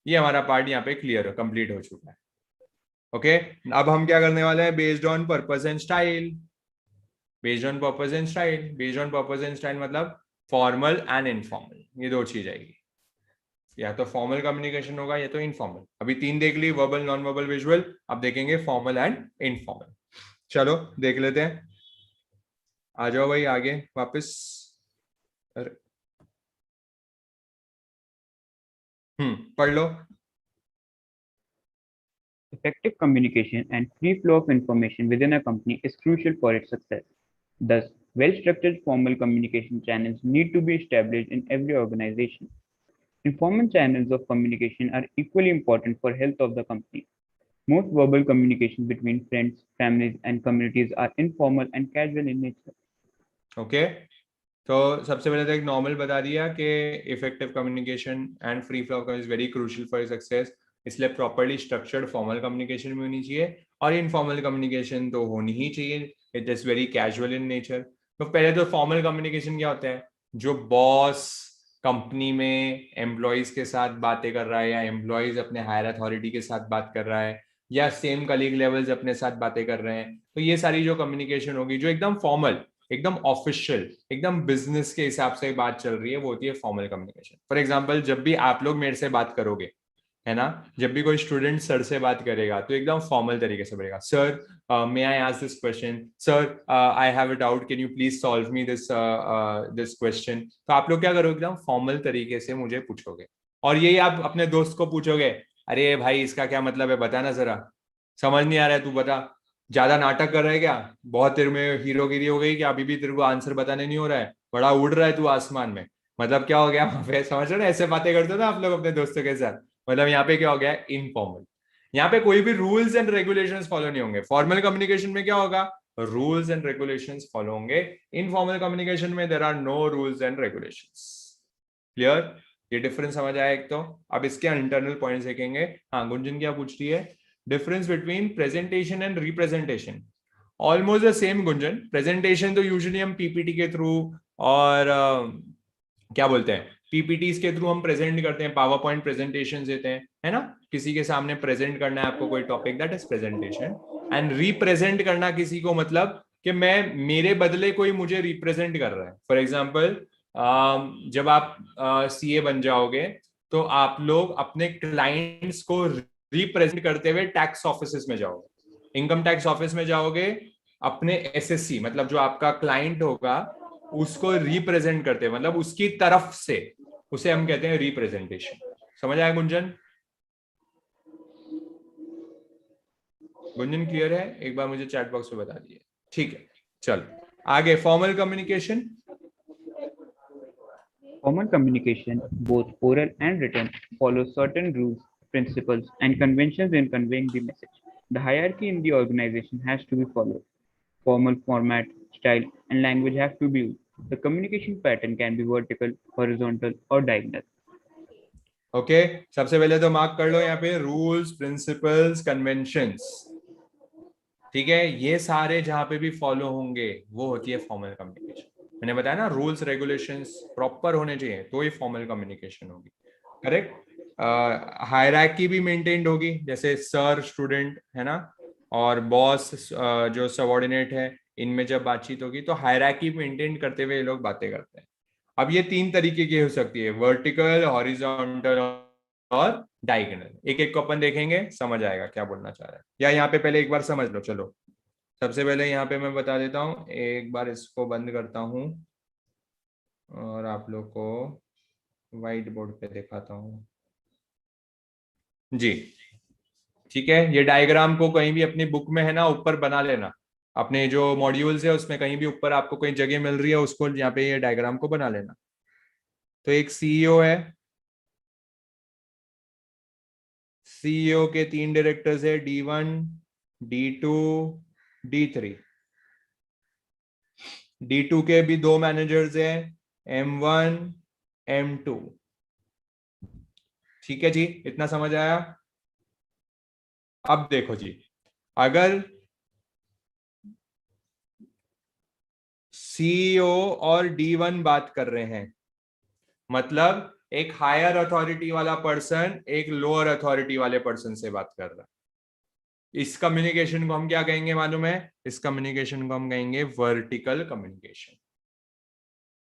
ये हमारा पार्ट यहाँ पे क्लियर कंप्लीट हो चुका है. ओके, अब हम क्या करने वाले हैं? Based on purpose and style. Based on purpose and style, based on purpose and style मतलब फॉर्मल एंड इनफॉर्मल, ये दो चीज आएगी. या तो फॉर्मल कम्युनिकेशन होगा या तो इनफॉर्मल. अभी 3 देख ली, वर्बल, नॉन वर्बल, विजुअल. अब देखेंगे फॉर्मल एंड इनफॉर्मल. चलो देख लेते हैं. आ जाओ भाई आगे वापस. पढ़ लो। Effective communication and free flow of information within a company is crucial for its success. Thus, well-structured formal communication channels need to be established in every organization. Informal channels of communication are equally important for health of the company. Most verbal communication between friends, families, and communities are informal and casual in nature. Okay, तो सबसे पहले तो एक normal बता दिया कि effective communication and free flow is very crucial for success, इसलिए properly structured formal communication भी होनी चाहिए और इनफॉर्मल कम्युनिकेशन तो होनी ही चाहिए, it is very casual in nature. तो पहले तो फॉर्मल कम्युनिकेशन क्या होता है, जो बॉस कंपनी में एम्प्लॉयज के साथ बातें कर रहा है या एम्प्लॉयज अपने हायर अथॉरिटी के साथ बात कर रहा है या सेम कलीग लेवल्स अपने साथ बातें कर रहे हैं, तो ये सारी जो कम्युनिकेशन होगी जो एकदम फॉर्मल, एकदम ऑफिशियल, एकदम बिजनेस के हिसाब से बात चल रही है, वो होती है फॉर्मल कम्युनिकेशन। फॉर एग्जांपल, जब भी आप लोग मेरे से बात करोगे, है ना, जब भी कोई स्टूडेंट सर से बात करेगा तो एकदम फॉर्मल तरीके से बोलेगा, sir may I ask this question, sir I have a doubt, can you please solve me this this question. तो आप लोग क्या करोगे, एकदम फॉर्मल तरीके से मुझे पूछोगे। और यही आप अपने दोस्त को पूछोगे, अरे भाई इसका क्या मतलब है, बता ना जरा, समझ नहीं आ रहा है, तू बता, ज्यादा नाटक कर रहा है क्या, बहुत तेरे में हीरोगिरी हो गई क्या, अभी भी तेरे को आंसर बताने नहीं हो रहा है, बड़ा उड़ रहा है तू आसमान में, मतलब क्या हो गया वहां पे, समझ रहे हो ना, ऐसे बातें करते हो ना आप लोग अपने दोस्तों के साथ, मतलब यहाँ पे क्या हो गया, इनफॉर्मल। यहाँ पे कोई भी रूल्स एंड रेगुलेशंस फॉलो नहीं होंगे। फॉर्मल कम्युनिकेशन में क्या होगा, रूल्स एंड रेगुलेशंस फॉलो होंगे। इनफॉर्मल कम्युनिकेशन में there are no rules and regulations. Clear, ये डिफरेंस समझ आया एक तो। अब इसके इंटरनल पॉइंट्स देखेंगे। हाँ, गुंजन क्या पूछ रही है, difference between presentation and representation. Almost the same Gunjan. Presentation तो यूजुअली हम पीपीटी के थ्रू और क्या बोलते हैं, पीपीटीज के थ्रू हम प्रेजेंट करते हैं, पावर पॉइंट प्रेजेंटेशन देते हैं, है ना, किसी के सामने प्रेजेंट करना है आपको कोई topic, that is presentation. And represent करना किसी को, मतलब कि मैं, मेरे बदले कोई मुझे रिप्रेजेंट कर रहा है। फॉर एग्जाम्पल, जब आप सीए बन जाओगे तो आप लोग अपने क्लाइंट्स को रिप्रेजेंट करते हुए टैक्स ऑफिस में जाओगे, इनकम टैक्स ऑफिस में जाओगे, अपने एसएससी, मतलब जो आपका क्लाइंट होगा उसको रिप्रेजेंट करते हैं, मतलब उसकी तरफ से, उसे हम कहते हैं रिप्रेजेंटेशन। समझ आया गुंजन? गुंजन क्लियर है? एक बार मुझे चैट बॉक्स में बता दिए। ठीक है, चल आगे। Formal communication. Formal communication, both oral and written, follows certain rules, principles, and conventions in conveying the message. The hierarchy in the organization has to be followed. Formal format, style, and language have to be used. The communication pattern can be vertical, horizontal, or diagonal. Okay, सबसे पहले तो mark कर लो यहाँ पे, rules, principles, conventions. ठीक है, ये सारे जहां पे भी फॉलो होंगे वो होती है फॉर्मल कम्युनिकेशन। मैंने बताया ना, रूल्स रेगुलेशंस प्रॉपर होने चाहिए तो ही फॉर्मल कम्युनिकेशन होगी। करेक्ट। हायरार्की भी मेंटेन्ड होगी, जैसे सर स्टूडेंट, है ना, और बॉस जो सबॉर्डिनेट है, इनमें जब बातचीत होगी तो हायरार्की मेंटेन करते हुए ये लोग बातें करते हैं। अब ये तीन तरीके की हो सकती है, वर्टिकल, हॉरिजॉन्टल और डायगोनल। एक एक को अपन देखेंगे, समझ आएगा क्या बोलना चाह रहा है, या यहाँ पे पहले एक बार समझ लो। चलो, सबसे पहले यहाँ पे मैं बता देता हूँ, एक बार इसको बंद करता हूँ और आप लोग को व्हाइट बोर्ड पे दिखाता हूँ जी। ठीक है, ये डायग्राम को कहीं भी अपनी बुक में, है ना, ऊपर बना लेना, अपने जो मॉड्यूल्स है उसमें कहीं भी ऊपर आपको कोई जगह मिल रही है उसको यहाँ पे ये डायग्राम को बना लेना। तो एक सीईओ है, सीईओ के तीन डायरेक्टर्स है, D1, D2, D3। D2 के भी दो मैनेजर्स हैं, M1, M2। ठीक है जी, इतना समझ आया? अब देखो जी, अगर सीईओ और D1 बात कर रहे हैं, मतलब एक हायर अथॉरिटी वाला पर्सन एक लोअर अथॉरिटी वाले पर्सन से बात कर रहा है, इस कम्युनिकेशन को हम क्या कहेंगे मालूम है? इस कम्युनिकेशन को हम कहेंगे वर्टिकल कम्युनिकेशन।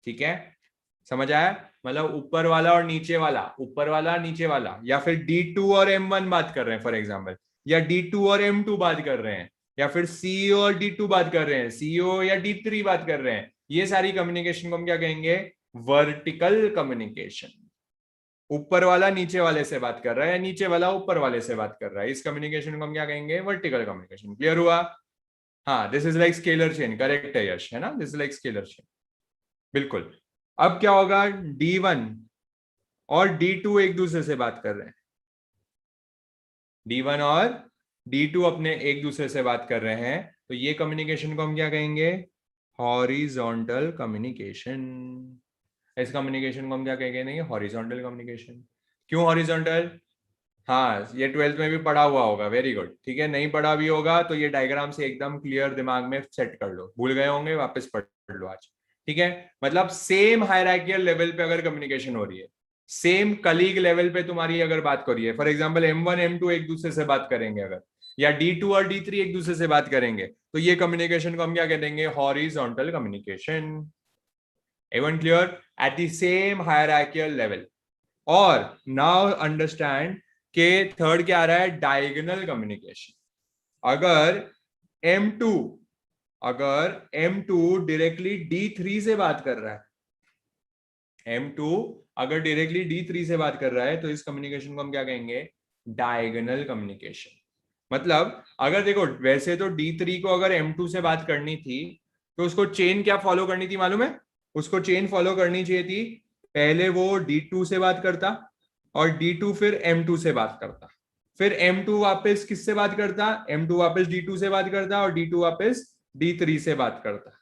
ठीक है, समझ आया? मतलब ऊपर वाला और नीचे वाला, ऊपर वाला नीचे वाला, या फिर D2 और M1 बात कर रहे हैं फॉर एग्जाम्पल, या D2 और M2 बात कर रहे हैं, या फिर सीईओ और D2 बात कर रहे हैं, सीईओ या D3 बात कर रहे हैं, ये सारी कम्युनिकेशन को हम क्या कहेंगे? Vertical communication. ऊपर वाला नीचे वाले से बात कर रहा है या नीचे वाला ऊपर वाले से बात कर रहा है, इस कम्युनिकेशन को हम क्या कहेंगे? Vertical communication. क्लियर हुआ? हाँ, this is like scalar chain. Correct है यश, है ना? This is like scalar chain, बिल्कुल। अब क्या होगा? D1 और D2 एक दूसरे से बात कर रहे हैं। D1 और D2 अपने एक दूसरे से बात कर रहे हैं, तो ये कम्युनिकेशन को हम क्या कहेंगे? Horizontal communication. इस कम्युनिकेशन को हम क्या कहेंगे? Horizontal communication. क्यों हॉरिजॉन्टल? हाँ, ये 12th में भी पढ़ा हुआ होगा, वेरी गुड। ठीक है, नहीं पढ़ा भी होगा तो ये डायग्राम से एकदम क्लियर दिमाग में सेट कर लो, भूल गए होंगे वापस पढ़ लो आज। ठीक है, मतलब सेम हायरार्कियल लेवल पे अगर कम्युनिकेशन हो रही है, सेम कलीग लेवल पे तुम्हारी अगर बात हो रही है, फॉर एग्जाम्पल M1 M2 एक दूसरे से बात करेंगे अगर, या D2 और D3 एक दूसरे से बात करेंगे, तो ये कम्युनिकेशन को हम क्या कहेंगे? Horizontal communication. Everyone clear? At the same hierarchical level. और नाउ अंडरस्टैंड के थर्ड क्या आ रहा है? Diagonal communication. अगर M2 अगर M2 डायरेक्टली D3 से बात कर रहा है, M2 अगर डायरेक्टली D3 से बात कर रहा है, तो इस कम्युनिकेशन को हम क्या कहेंगे? Diagonal communication. मतलब अगर देखो, वैसे तो D3 को अगर M2 से बात करनी थी, तो उसको चेन क्या फॉलो करनी थी मालूम है? उसको चेन फॉलो करनी चाहिए थी, पहले वो D2 से बात करता, और D2 फिर M2 से बात करता, फिर M2 वापस किससे बात करता? M2 वापस D2 से बात करता, और D2 वापस D3 से बात करता।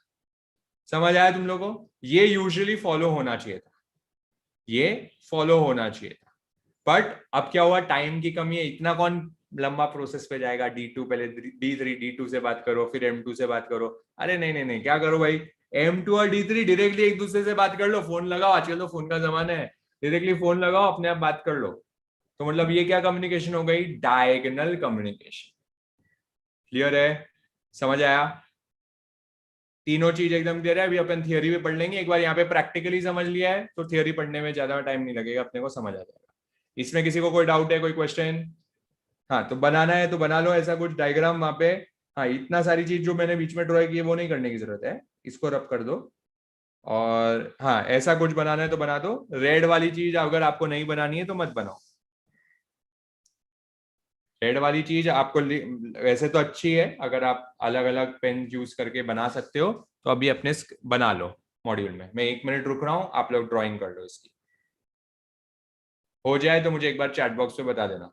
समझ आया तुम लोगों को? ये यूजुअली फॉलो होना चाहिए था, ये फॉलो होना चाहिए था। बट अब क्या हुआ? टाइम की कमी है, इतना कौन लंबा प्रोसेस पे जाएगा? D2 पहले D3 D2 से बात करो, फिर M2 से बात करो। अरे नहीं नहीं नहीं, क्या करो भाई, M2 और D3 डायरेक्टली एक दूसरे से बात कर लो, फोन लगाओ, आजकल तो फोन का जमाना है, डायरेक्टली फोन लगाओ, अपने आप बात कर लो। तो मतलब ये क्या कम्युनिकेशन हो गई? Diagonal communication. क्लियर है? समझ आया? तीनों चीज एकदम क्लियर है? अभी अपन थियोरी में पढ़ लेंगे, एक बार यहाँ पे प्रैक्टिकली समझ लिया है तो थियोरी पढ़ने में ज्यादा टाइम नहीं लगेगा, अपने को समझ आ जाएगा। इसमें किसी को कोई डाउट है, कोई क्वेश्चन? हाँ, तो बनाना है तो बना लो ऐसा कुछ डायग्राम वहां पे। हाँ, इतना सारी चीज जो मैंने बीच में ड्रॉ की है वो नहीं करने की जरूरत है, इसको रब कर दो। और हाँ, ऐसा कुछ बनाना है तो बना दो। रेड वाली चीज अगर आपको नहीं बनानी है तो मत बनाओ। रेड वाली चीज आपको वैसे तो अच्छी है, अगर आप अलग अलग पेन यूज करके बना सकते हो, तो अभी अपने बना लो मॉड्यूल में। मैं 1 मिनट रुक रहा हूं, आप लोग ड्राइंग कर लो इसकी। हो जाए तो मुझे एक बार चैट बॉक्स पे बता देना।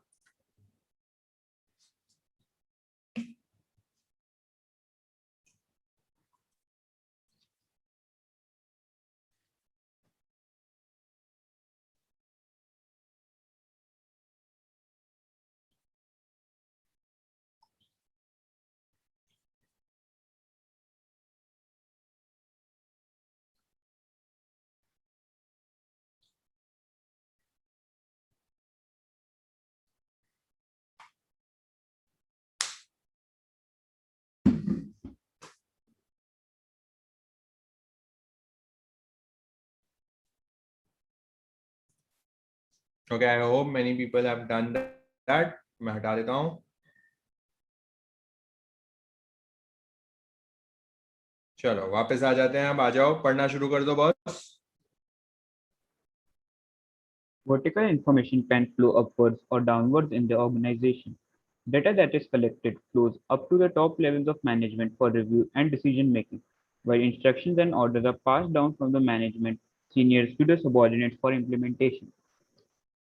Okay, I hope many people have done that. मैं हटा देता हूं। चलो वापस आ जाते हैं, अब आ जाओ, पढ़ना शुरू कर दो boss. Vertical information can flow upwards or downwards in the organization. Data that is collected flows up to the top levels of management for review and decision making, while instructions and orders are passed down from the management seniors to the subordinates for implementation.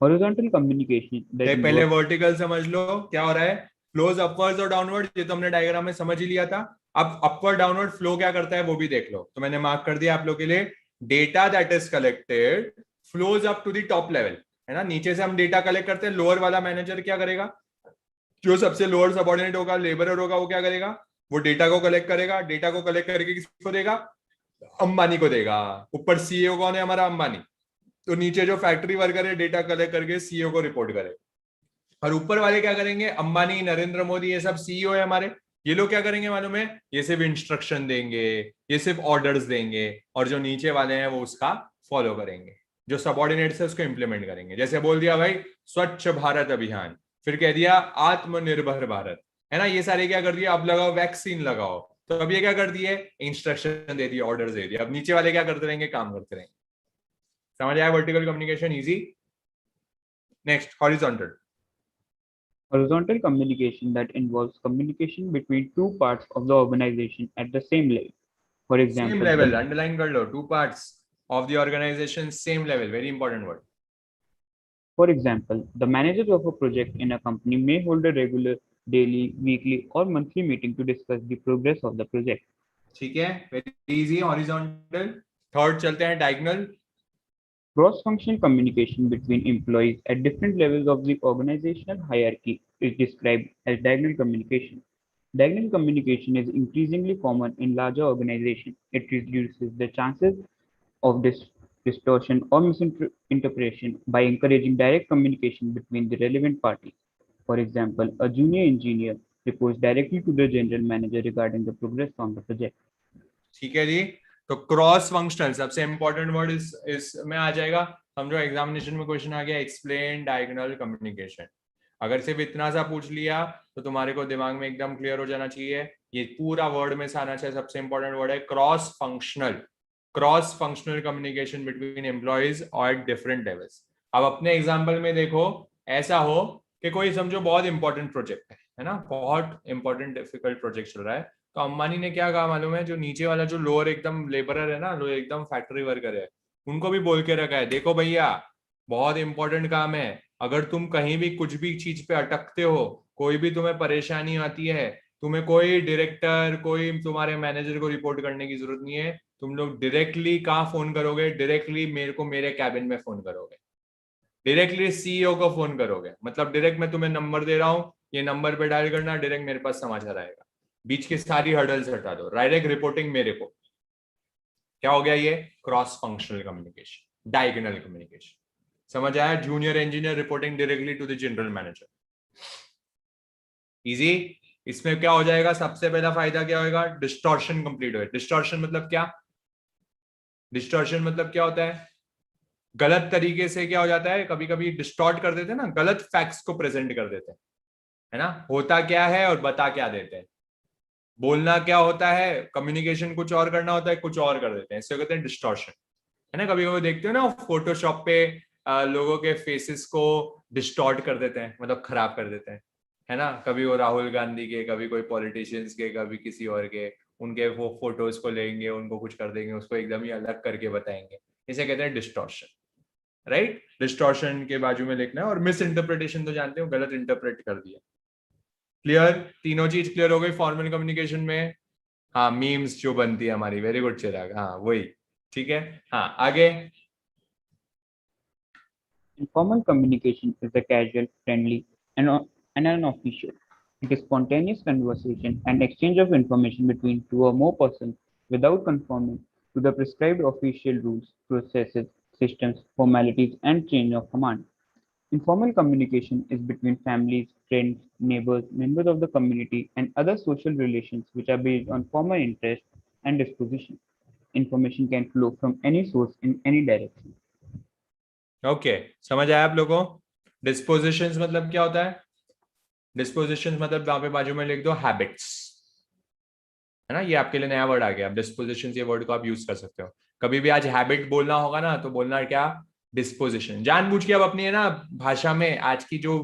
Horizontal communication that पहले involves vertical समझ लो क्या हो रहा है। Flows upwards और downward, ये तो हमने डायग्राम में समझ ही लिया था। अब अपवर्ड डाउनवर्ड फ्लो क्या करता है वो भी देख लो, तो मैंने मार्क कर दिया आप लोग के लिए। Data that is collected flows up to the top level, है ना? नीचे से हम डेटा कलेक्ट करते हैं, लोअर वाला मैनेजर क्या करेगा? जो सबसे लोअर सबऑर्डिनेट होगा, लेबरर होगा, वो क्या करेगा? वो डेटा को कलेक्ट करेगा, डेटा को कलेक्ट करके किसको देगा? अंबानी को देगा। ऊपर सीईओ कौन है हमारा? अंबानी। तो नीचे जो फैक्ट्री वर्कर है डेटा कलेक्ट करके सीईओ को रिपोर्ट करे। और ऊपर वाले क्या करेंगे? अंबानी, नरेंद्र मोदी, ये सब सीईओ है हमारे। ये लोग क्या करेंगे मालूम है? ये सिर्फ इंस्ट्रक्शन देंगे, ये सिर्फ ऑर्डर्स देंगे, और जो नीचे वाले हैं वो उसका फॉलो करेंगे, जो सबऑर्डिनेट्स है उसको इंप्लीमेंट करेंगे। जैसे बोल दिया भाई स्वच्छ भारत अभियान, फिर कह दिया आत्मनिर्भर भारत, है ना? ये सारे क्या कर दिया? अब लगाओ वैक्सीन लगाओ, तो अब ये क्या कर दिए? इंस्ट्रक्शन दे दिए, ऑर्डर्स दे दिए। अब नीचे वाले क्या करते रहेंगे? काम करते रहेंगे। समझ आया? Vertical communication easy. Next, horizontal. Horizontal communication that involves communication between two parts of the organization at the same level. For Same example, level, underline कर लो, two parts of the organization, same level, very important word. the manager of a project in a company may hold a regular daily, weekly, or monthly meeting to discuss the progress of the project. ठीक है, very easy, horizontal. Third चलते हैं diagonal. Cross-functional communication between employees at different levels of the organizational hierarchy is described as diagonal communication. Diagonal communication is increasingly common in larger organizations. It reduces the chances of distortion or misinterpretation by encouraging direct communication between the relevant parties. For example, a junior engineer reports directly to the general manager regarding the progress on the project. ठीक है जी, तो cross functional सबसे important word इस में आ जाएगा। समझो examination में question आ गया, एक्सप्लेन डायगोनल कम्युनिकेशन। अगर सिर्फ इतना सा पूछ लिया तो तुम्हारे को दिमाग में एकदम क्लियर हो जाना चाहिए, ये पूरा वर्ड में से आना चाहिए। सबसे इंपॉर्टेंट वर्ड है cross functional communication between employees और एट डिफरेंट लेवल्स। अब अपने एग्जाम्पल में देखो, ऐसा हो कि कोई समझो बहुत इंपॉर्टेंट प्रोजेक्ट है ना, बहुत इंपॉर्टेंट डिफिकल्ट प्रोजेक्ट चल रहा है, तो अंबानी ने क्या कहा मालूम है, जो नीचे वाला जो लोअर एकदम लेबरर है ना, जो एकदम फैक्ट्री वर्कर है, उनको भी बोल के रखा है, देखो भैया बहुत इंपॉर्टेंट काम है, अगर तुम कहीं भी कुछ भी चीज पे अटकते हो, कोई भी तुम्हें परेशानी आती है, तुम्हें कोई डायरेक्टर, कोई तुम्हारे मैनेजर को रिपोर्ट करने की जरूरत नहीं है, तुम लोग डायरेक्टली कहाँ फोन करोगे, डायरेक्टली मेरे को मेरे कैबिन में फोन करोगे, डायरेक्टली सीईओ को फोन करोगे। मतलब डायरेक्ट मैं तुम्हें नंबर दे रहा हूँ, ये नंबर पे डायल करना, डायरेक्ट मेरे पास समाचार आएगा, बीच की सारी हर्डल्स हटा दो, डायरेक्ट रिपोर्टिंग मेरे को। क्या हो गया ये? Cross functional communication, diagonal communication. समझ आया? Junior engineer reporting directly to the general manager. Easy. इसमें क्या हो जाएगा? सबसे पहला फायदा क्या होगा? डिस्टॉर्शन कंप्लीट हो। डिस्टॉर्शन मतलब क्या? डिस्टॉर्शन मतलब क्या होता है? गलत तरीके से क्या हो जाता है, कभी कभी डिस्टॉर्ट कर देते हैं ना, गलत फैक्ट्स को प्रेजेंट कर देते हैं, है ना, होता क्या है और बता क्या देते हैं। बोलना क्या होता है, कम्युनिकेशन कुछ और करना होता है, कुछ और कर देते हैं, इसे कहते हैं डिस्टॉर्शन, है ना। कभी कभी देखते हो ना फोटोशॉप पे लोगों के फेसेस को डिस्टॉर्ट कर देते हैं, मतलब खराब कर देते हैं, है ना। कभी वो राहुल गांधी के, कभी कोई पॉलिटिशियंस के, कभी किसी और के, उनके वो फोटोज को लेंगे, उनको कुछ कर देंगे, उसको एकदम ही अलग करके बताएंगे, इसे कहते हैं डिस्टॉर्शन, राइट। डिस्टॉर्शन के बाजू में लिखना है। और मिस इंटरप्रिटेशन तो जानते हो, गलत इंटरप्रेट कर दिया। क्लियर? तीनों चीज क्लियर हो गई फॉर्मल कम्युनिकेशन में। हाँ, मीम्स जो बनती है हमारी, वेरी गुड चिराग, हाँ वही, ठीक है। हाँ आगे। Informal communication is a casual, friendly, and unofficial. It is spontaneous conversation and exchange of information between two or more persons without conforming to the prescribed official rules, processes, systems, formalities, and chain of command. Informal communication is between families, friends, neighbors, members of the community, and other social relations which are based on common interest and disposition. Information can flow from any source in any direction. Okay, समझ आया आप लोगों को? डिस्पोजिशंस मतलब क्या होता है? डिस्पोजिशंस मतलब वहां पे बाजू में लिख दो हैबिट्स, है ना। ये आपके लिए नया वर्ड आ गया, डिस्पोजिशंस, ये वर्ड को आप यूज कर सकते हो। कभी भी आज हैबिट बोलना होगा ना, तो बोलना क्या? डिस्पोजिशन। जानबूझ के अब अपनी, है ना, भाषा में आज की जो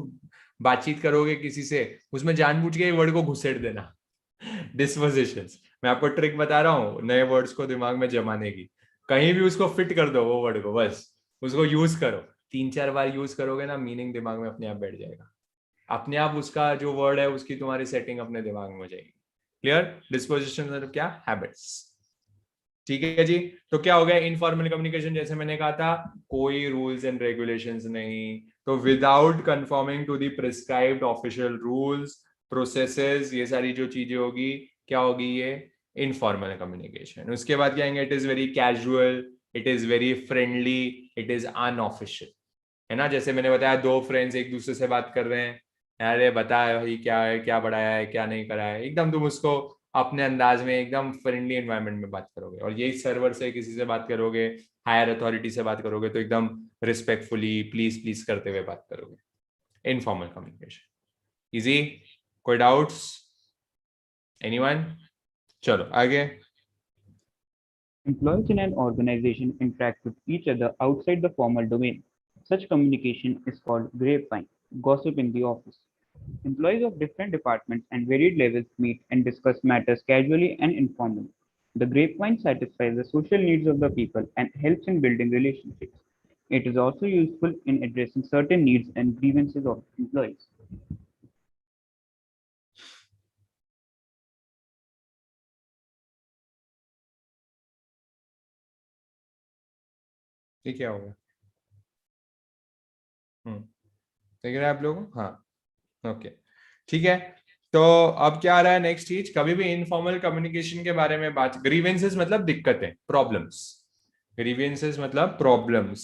बातचीत करोगे किसी से, उसमें जानबूझ के वर्ड को घुसेड़ देना, डिस्पोजिशंस। मैं आपको ट्रिक बता रहा हूँ नए वर्ड्स को दिमाग में जमाने की। कहीं भी उसको फिट कर दो वो वर्ड को, बस उसको यूज करो, 3-4 बार यूज करोगे ना, मीनिंग दिमाग में अपने आप बैठ जाएगा, अपने आप उसका जो वर्ड है उसकी तुम्हारी सेटिंग अपने दिमाग में हो जाएगी। क्लियर? डिस्पोजिशन मतलब क्या? हैबिट्स। ठीक है जी। तो क्या हो गया? इनफॉर्मल कम्युनिकेशन, जैसे मैंने कहा था, कोई रूल्स एंड रेगुलेशंस नहीं, तो without conforming to the prescribed official rules, processes, ये सारी जो चीजें होगी, क्या होगी? ये इनफॉर्मल कम्युनिकेशन। उसके बाद क्या आएंगे? It is very casual, it is very friendly, it is unofficial, है ना। जैसे मैंने बताया, दो फ्रेंड्स एक दूसरे से बात कर रहे हैं, अरे बता भाई क्या है, क्या बढ़ाया है, क्या नहीं करा है, एकदम तुम उसको अपने अंदाज में एकदम फ्रेंडली एनवायरनमेंट में बात करोगे। और यही सर्वर से किसी से बात करोगे, हायर अथॉरिटी से बात करोगे, तो एकदम रिस्पेक्टफुली, प्लीज प्लीज करते हुए बात करोगे। Informal communication. इजी? कोई डाउट्स? एनीवन? चलो आगे। Employees in an organization interact with each other outside the formal domain. Such communication is called grapevine, gossip in the office. Employees of different departments and varied levels meet and discuss matters casually and informally. The grapevine satisfies the social needs of the people and helps in building relationships. It is also useful in addressing certain needs and grievances of employees. ये क्या होगा? देख रहे हैं आप लोग? हाँ, okay, ठीक है। तो अब क्या आ रहा है नेक्स्ट चीज? कभी भी इनफॉर्मल कम्युनिकेशन के बारे में बात, ग्रीवेंसेस मतलब दिक्कतें, प्रॉब्लम्स। ग्रीवेंसेस मतलब प्रॉब्लम्स,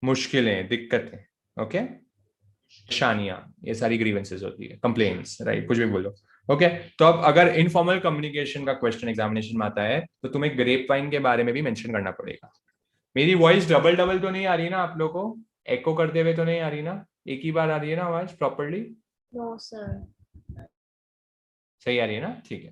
मुश्किलें, दिक्कतें, ओके, परेशानियां, ये सारी ग्रीवेंसेस होती है, कंप्लेन्स, राइट, कुछ भी बोलो। ओके, तो अब अगर इनफॉर्मल कम्युनिकेशन का क्वेश्चन एग्जामिनेशन में आता है तो तुम्हें ग्रेप वाइन के बारे में भी मेंशन करना पड़ेगा। मेरी वॉइस डबल डबल तो नहीं आ रही ना आप लोगों को? एको करते हुए तो नहीं आ रही ना? एक ही बार आ रही है ना आवाज प्रॉपरली? No sir. सही आ रही है ना? ठीक है,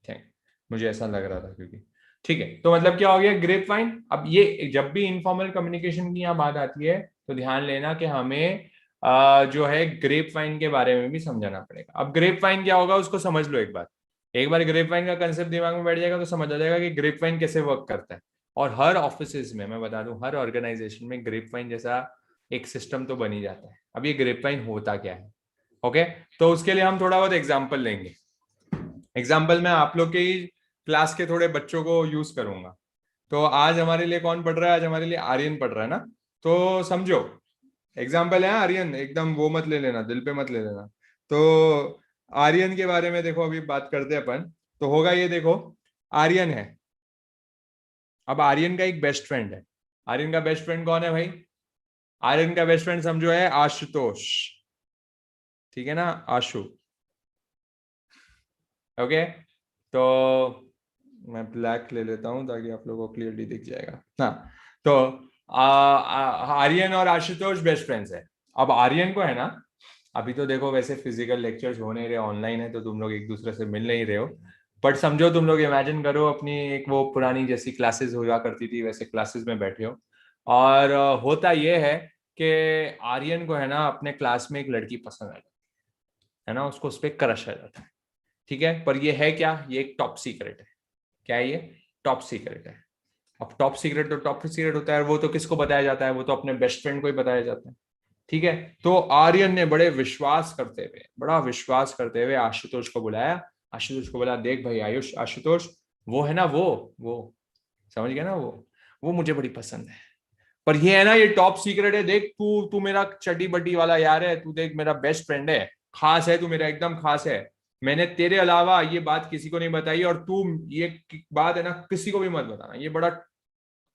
थैंक, मुझे ऐसा लग रहा था क्योंकि, ठीक है। तो मतलब क्या हो गया ग्रेप वाइन? अब ये जब भी इनफॉर्मल कम्युनिकेशन की यहाँ बात आती है तो ध्यान लेना कि हमें जो है ग्रेप वाइन के बारे में भी समझाना पड़ेगा। अब ग्रेप वाइन क्या होगा उसको समझ लो एक बार। एक बार ग्रेप वाइन का कंसेप्ट दिमाग में बैठ जाएगा तो समझ आ जाएगा कि ग्रेप वाइन कैसे वर्क करता है। और हर ऑफिस में, मैं बता दूं, हर ऑर्गेनाइजेशन में ग्रेप वाइन जैसा एक सिस्टम तो बन ही जाता है। अब ये ग्रेप वाइन होता क्या है? ओके, तो उसके लिए हम थोड़ा बहुत एग्जाम्पल लेंगे। एग्जाम्पल मैं आप लोग के ही क्लास के थोड़े बच्चों को यूज करूंगा। तो आज हमारे लिए कौन पढ़ रहा है? आज हमारे लिए आर्यन पढ़ रहा है ना। तो समझो, एग्जाम्पल है आर्यन, एकदम वो मत ले लेना, दिल पे मत ले लेना। तो आर्यन के बारे में देखो, अभी बात करते हैं अपन। तो होगा ये, देखो आर्यन है। अब आर्यन का एक बेस्ट फ्रेंड है। आर्यन का बेस्ट फ्रेंड कौन है भाई? आर्यन का बेस्ट फ्रेंड समझो है आशुतोष, ठीक है ना, आशु। ओके, तो मैं ब्लैक ले लेता हूं ताकि आप लोगों को क्लियरली दिख जाएगा। हाँ, तो आर्यन और आशुतोष बेस्ट फ्रेंड्स है। अब आर्यन को है ना, अभी तो देखो वैसे फिजिकल लेक्चर्स हो नहीं रहे, ऑनलाइन है, तो तुम लोग एक दूसरे से मिल नहीं रहे हो। बट समझो, तुम लोग इमेजिन करो अपनी एक वो पुरानी जैसी क्लासेस हुआ करती थी वैसे क्लासेस में बैठे हो। और होता ये है कि आर्यन को है ना अपने क्लास में एक लड़की पसंद आ जाती है ना, उसको उस पर क्रश आ जाता है, ठीक है। पर ये है क्या? ये एक टॉप सीक्रेट है। क्या है ये? टॉप सीक्रेट है। अब टॉप सीक्रेट तो टॉप सीक्रेट होता है, वो तो किसको बताया जाता है? वो तो अपने बेस्ट फ्रेंड को ही बताया जाता है, ठीक है। तो आर्यन ने बड़ा विश्वास करते हुए आशुतोष को बुलाया। आशुतोष को बोला, देख भाई आयुष, आशुतोष, वो है ना, वो समझ गया ना, वो मुझे बड़ी पसंद है। पर ये है ना, ये टॉप सीक्रेट है। देख, तू तू मेरा चटी बटी वाला यार है, तू देख मेरा बेस्ट फ्रेंड है, खास है, तू मेरा एकदम खास है। मैंने तेरे अलावा ये बात किसी को नहीं बताई, और तू ये बात है ना किसी को भी मत बताना, ये बड़ा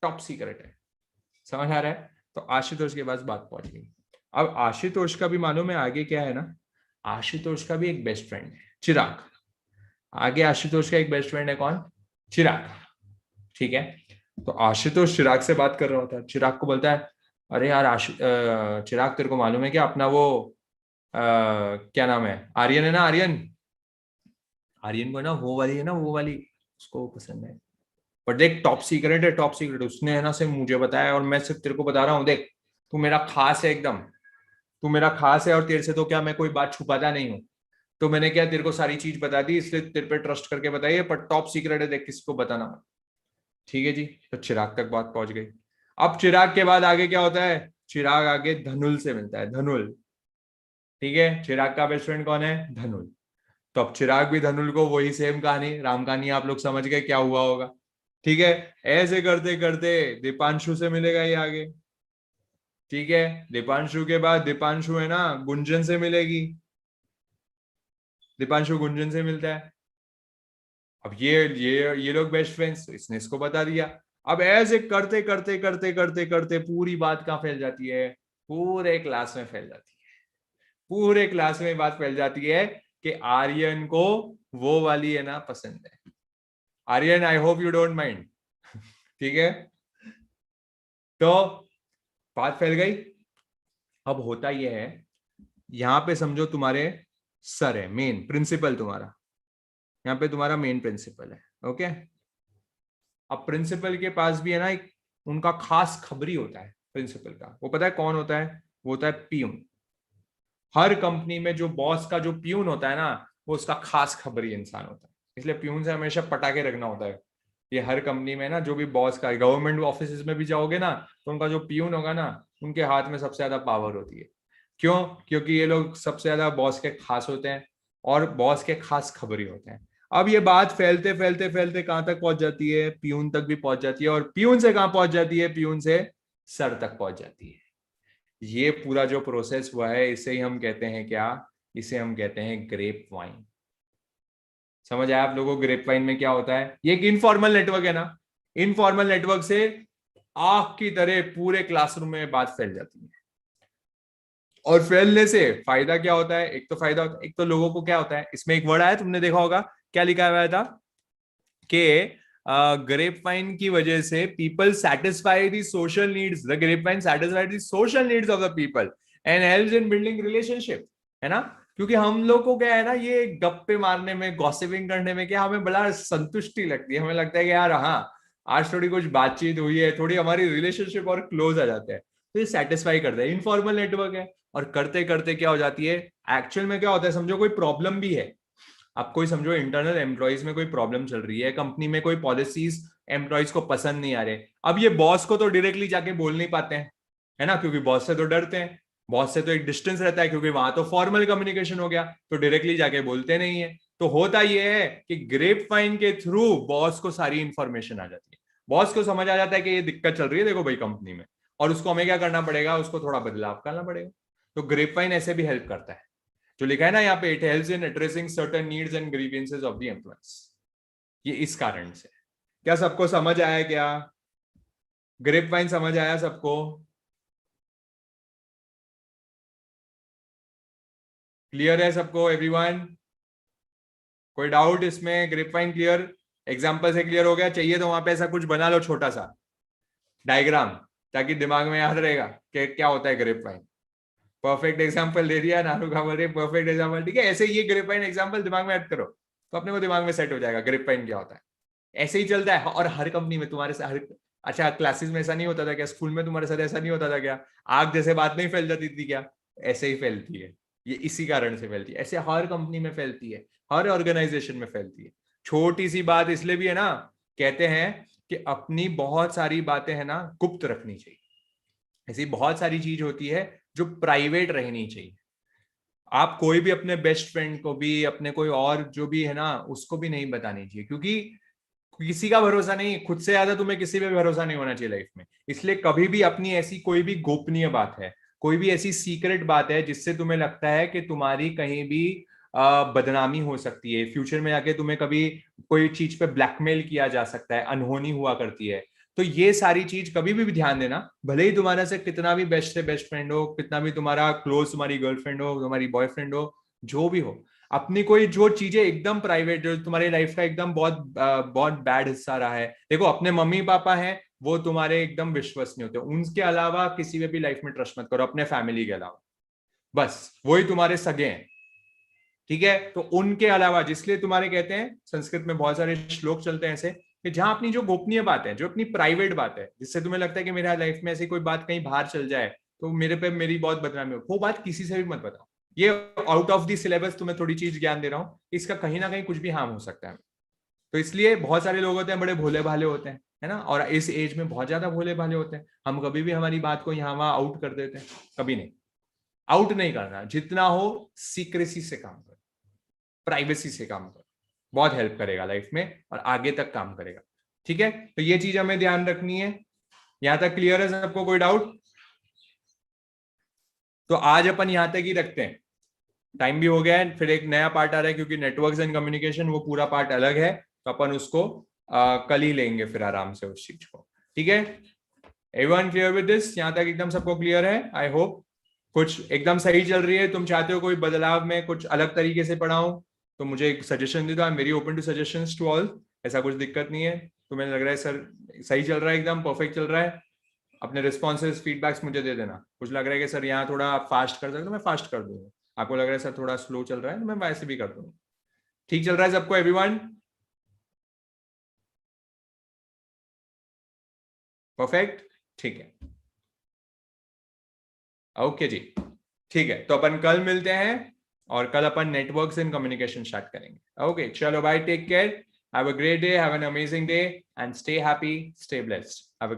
टॉप सीक्रेट है। समझ आ रहा है? तो आशुतोष के पास बात पहुंच गई। अब आशुतोष का भी मालूम है आगे क्या है ना, आशुतोष का भी एक बेस्ट फ्रेंड है, चिराग। आगे आशुतोष का एक बेस्ट फ्रेंड है, कौन? चिराग, ठीक है। तो आशुतोष चिराग से बात कर रहा होता है, चिराग को बोलता है, अरे यार चिराग, तेरे को मालूम है क्या अपना वो क्या नाम है, आर्यन है ना, आर्यन, आर्यन को ना वो वाली है ना, वो वाली उसको पसंद है। बट देख, टॉप सीक्रेट है, टॉप सीक्रेट, उसने है ना सिर्फ मुझे बताया, और मैं सिर्फ तेरे को बता रहा हूँ। देख, तू मेरा खास है एकदम, तू मेरा खास है, और तेरे से तो क्या मैं कोई बात छुपाता नहीं हूँ। तो मैंने क्या तेरे को सारी चीज बता दी, इसलिए तेरे पे ट्रस्ट करके बताइए, पर टॉप सीक्रेट है, देख किसी को बताना मत। ठीक है जी। तो चिराग तक बात पहुंच गई। अब चिराग के बाद आगे क्या होता है? चिराग आगे धनुल से मिलता है, धनुल, ठीक है। चिराग का बेस्ट फ्रेंड कौन है? धनुल। तो अब चिराग भी धनुल को वही सेम कहानी, राम कहानी, आप लोग समझ गए क्या हुआ होगा, ठीक है। ऐसे करते करते दीपांशु से मिलेगा ये आगे, ठीक है। दीपांशु के बाद दीपांशु है ना गुंजन से मिलेगी, दीपांशु गुंजन से मिलता है। अब ये लोग बेस्ट फ्रेंड्स, इसने इसको बता दिया। अब ऐसे करते करते करते करते करते पूरी बात कहाँ फैल जाती है? पूरे क्लास में फैल जाती है। पूरे क्लास में बात फैल जाती है कि आर्यन को वो वाली है ना पसंद है। Aryan, I hope you don't mind, ठीक है। तो बात फैल गई। अब होता यह है, यहां पे समझो तुम्हारे सर है, मेन प्रिंसिपल तुम्हारा, यहाँ पे तुम्हारा मेन प्रिंसिपल है, ओके। अब प्रिंसिपल के पास भी है ना एक उनका खास खबरी होता है प्रिंसिपल का। वो पता है कौन होता है? वो होता है पियून। हर कंपनी में जो बॉस का जो पियून होता है ना, वो उसका खास खबरी इंसान होता है। इसलिए पियून से हमेशा पटाके रखना होता है। ये हर कंपनी में ना, जो भी बॉस का, गवर्नमेंट ऑफिस में भी जाओगे ना, तो उनका जो पियून होगा ना, उनके हाथ में सबसे ज्यादा पावर होती है। क्यों? क्योंकि ये लोग सबसे ज्यादा बॉस के खास होते हैं और बॉस के खास खबरी होते हैं। अब ये बात फैलते फैलते फैलते कहां तक पहुंच जाती है? पियून तक भी पहुंच जाती है। और पियून से कहां पहुंच जाती है? पियून से सर तक पहुंच जाती है। ये पूरा जो प्रोसेस हुआ है, इसे ही हम कहते हैं क्या? इसे हम कहते हैं ग्रेप वाइन। समझ आया आप लोगों को ग्रेप वाइन में क्या होता है? ये एक इनफॉर्मल नेटवर्क है ना। इनफॉर्मल नेटवर्क से आग की तरह पूरे क्लासरूम में बात फैल जाती है। और फैलने से फायदा क्या होता है? एक तो फायदा होता है, एक तो लोगों को क्या होता है, इसमें एक वर्ड आया, तुमने देखा होगा, क्या लिखा हुआ था कि ग्रेप वाइन की वजह से people satisfy the social needs, the grapevine satisfy the social needs of the people and helps in building relationship, है ना। क्योंकि हम लोग को क्या है ना, ये गप्पे मारने में, गॉसिपिंग करने में क्या हमें बड़ा संतुष्टि लगती है। हमें लगता है कि यार हाँ, आज थोड़ी कुछ बातचीत हुई है, थोड़ी हमारी रिलेशनशिप और क्लोज आ जाते हैं, तो ये सेटिस्फाई करता है। इनफॉर्मल नेटवर्क है। और करते करते क्या हो जाती है, एक्चुअल में क्या होता है, समझो कोई प्रॉब्लम भी है। आप कोई समझो इंटरनल एम्प्लॉइज में कोई प्रॉब्लम चल रही है, कंपनी में कोई पॉलिसीज एम्प्लॉइज को पसंद नहीं आ रहे। अब ये बॉस को तो डायरेक्टली जाके बोल नहीं पाते हैं, है ना, क्योंकि बॉस से तो डरते हैं। बॉस से तो एक डिस्टेंस रहता है, क्योंकि वहां तो फॉर्मल कम्युनिकेशन हो गया, तो डायरेक्टली जाके बोलते नहीं है। तो होता यह है कि ग्रेप वाइन के थ्रू बॉस को सारी इंफॉर्मेशन आ जाती है। बॉस को समझ आ जाता है कि ये दिक्कत चल रही है, देखो भाई कंपनी में, और उसको हमें क्या करना पड़ेगा, उसको थोड़ा बदलाव करना पड़ेगा। तो ग्रेप वाइन ऐसे भी हेल्प करता है। जो लिखा है ना यहाँ पे, it helps in addressing certain needs and grievances of the employees. ये इस कारण से। क्या सबको समझ आया? क्या ग्रेप वाइन समझ आया सबको? क्लियर है सबको? एवरीवन, कोई डाउट इसमें? Grapevine clear? एग्जाम्पल से क्लियर हो गया? चाहिए तो वहां पे ऐसा कुछ बना लो, छोटा सा डायग्राम, ताकि दिमाग में याद रहेगा कि क्या होता है ग्रेप वाइन। परफेक्ट एग्जाम्पल दे दिया नानू का, बोले परफेक्ट एग्जाम्पल, ठीक है। ऐसे ये ग्रेप वाइन एग्जाम्पल दिमाग में ऐड करो, तो अपने को दिमाग में सेट हो जाएगा ग्रेप वाइन क्या होता है। ऐसे ही चलता है। और हर कंपनी में तुम्हारे साथ, हर, अच्छा क्लासेस में ऐसा नहीं होता था क्या? स्कूल में तुम्हारे साथ ऐसा नहीं होता था क्या? आग जैसे बात नहीं फैल जाती थी क्या? ऐसे ही फैलती है। ये इसी कारण से फैलती है। ऐसे हर कंपनी में फैलती है, हर ऑर्गेनाइजेशन में फैलती है। छोटी सी बात इसलिए भी है ना, कहते हैं कि अपनी बहुत सारी बातें है ना गुप्त रखनी चाहिए। ऐसी बहुत सारी चीज होती है जो प्राइवेट रहनी चाहिए। आप कोई भी अपने बेस्ट फ्रेंड को भी, अपने कोई और जो भी है ना, उसको भी नहीं बतानी चाहिए, क्योंकि किसी का भरोसा नहीं, खुद से ज्यादा तुम्हें किसी पे भरोसा नहीं होना चाहिए लाइफ में। इसलिए कभी भी अपनी ऐसी कोई भी गोपनीय बात है, कोई भी ऐसी सीक्रेट बात है जिससे तुम्हें लगता है कि तुम्हारी कहीं भी बदनामी हो सकती है, फ्यूचर में जाके तुम्हें कभी कोई चीज पे ब्लैकमेल किया जा सकता है, अनहोनी हुआ करती है, तो ये सारी चीज कभी भी ध्यान देना। भले ही तुम्हारा से कितना भी बेस्ट से बेस्ट फ्रेंड हो, कितना भी तुम्हारा क्लोज, तुम्हारी गर्लफ्रेंड हो, तुम्हारी बॉयफ्रेंड हो, जो भी हो, अपनी कोई जो चीजें एकदम प्राइवेट, जो तुम्हारी लाइफ का एकदम बहुत बहुत बैड हिस्सा रहा है, देखो अपने मम्मी पापा हैं, वो तुम्हारे एकदम विश्वसनीय होते हैं, उनके अलावा किसी पे भी लाइफ में ट्रस्ट मत करो, अपने फैमिली के अलावा, बस वही तुम्हारे सगे हैं, ठीक है। तो उनके अलावा, जिसलिए तुम्हारे कहते हैं, संस्कृत में बहुत सारे श्लोक चलते हैं ऐसे, कि जहां अपनी जो गोपनीय बात है, जो अपनी प्राइवेट बात है, जिससे तुम्हें लगता है कि मेरा लाइफ में ऐसी कोई बात कहीं बाहर चल जाए तो मेरे पे मेरी बहुत बदनामी हो, वो बात किसी से भी मत बताओ। ये आउट ऑफ द सिलेबस तुम्हें थोड़ी चीज ज्ञान दे रहा हूँ, इसका कहीं ना कहीं कुछ भी हार्म हो सकता है। तो इसलिए बहुत सारे लोग होते हैं बड़े भोले भाले होते हैं, है ना, और इस एज में बहुत ज्यादा भोले भाले होते हैं। हम कभी भी हमारी बात को यहाँ वहां आउट कर देते हैं, कभी नहीं। आउट नहीं करना, जितना हो सीक्रेसी से काम करो, प्राइवेसी से काम करो, बहुत हेल्प करेगा लाइफ में और आगे तक काम करेगा, ठीक है। तो ये चीज हमें ध्यान रखनी है। यहां तक क्लियर है सबको? कोई डाउट? तो आज अपन यहां तक ही रखते हैं, टाइम भी हो गया है, फिर एक नया पार्ट आ रहा है, क्योंकि नेटवर्क्स एंड कम्युनिकेशन वो पूरा पार्ट अलग है, तो अपन उसको कल ही लेंगे फिर आराम से उस चीज को, ठीक है। Everyone clear with this? यहां तक एकदम सबको क्लियर है? आई होप कुछ एकदम सही चल रही है। तुम चाहते हो कोई बदलाव में कुछ अलग तरीके से पढ़ाऊं, तो मुझे एक सजेशन दे दो। I am very open to suggestions to all. ऐसा कुछ दिक्कत नहीं है। तुम्हें लग रहा है सर सही चल रहा है, एकदम परफेक्ट चल रहा है, अपने रिस्पॉन्सेज फीडबैक्स मुझे दे देना। कुछ लग रहा है कि सर यहाँ थोड़ा फास्ट कर सकते तो मैं फास्ट कर दूंगा, आपको लग रहा है सर थोड़ा स्लो चल रहा है तो मैं वैसे भी कर दूंगा। ठीक चल रहा है सबको एवरीवन? परफेक्ट, ठीक है, ओके जी, ठीक है, तो अपन कल मिलते हैं और कल अपन नेटवर्क्स एंड कम्युनिकेशन स्टार्ट करेंगे. ओके, चलो bye, take care, have a great day, have an amazing day and stay happy, stay blessed, have a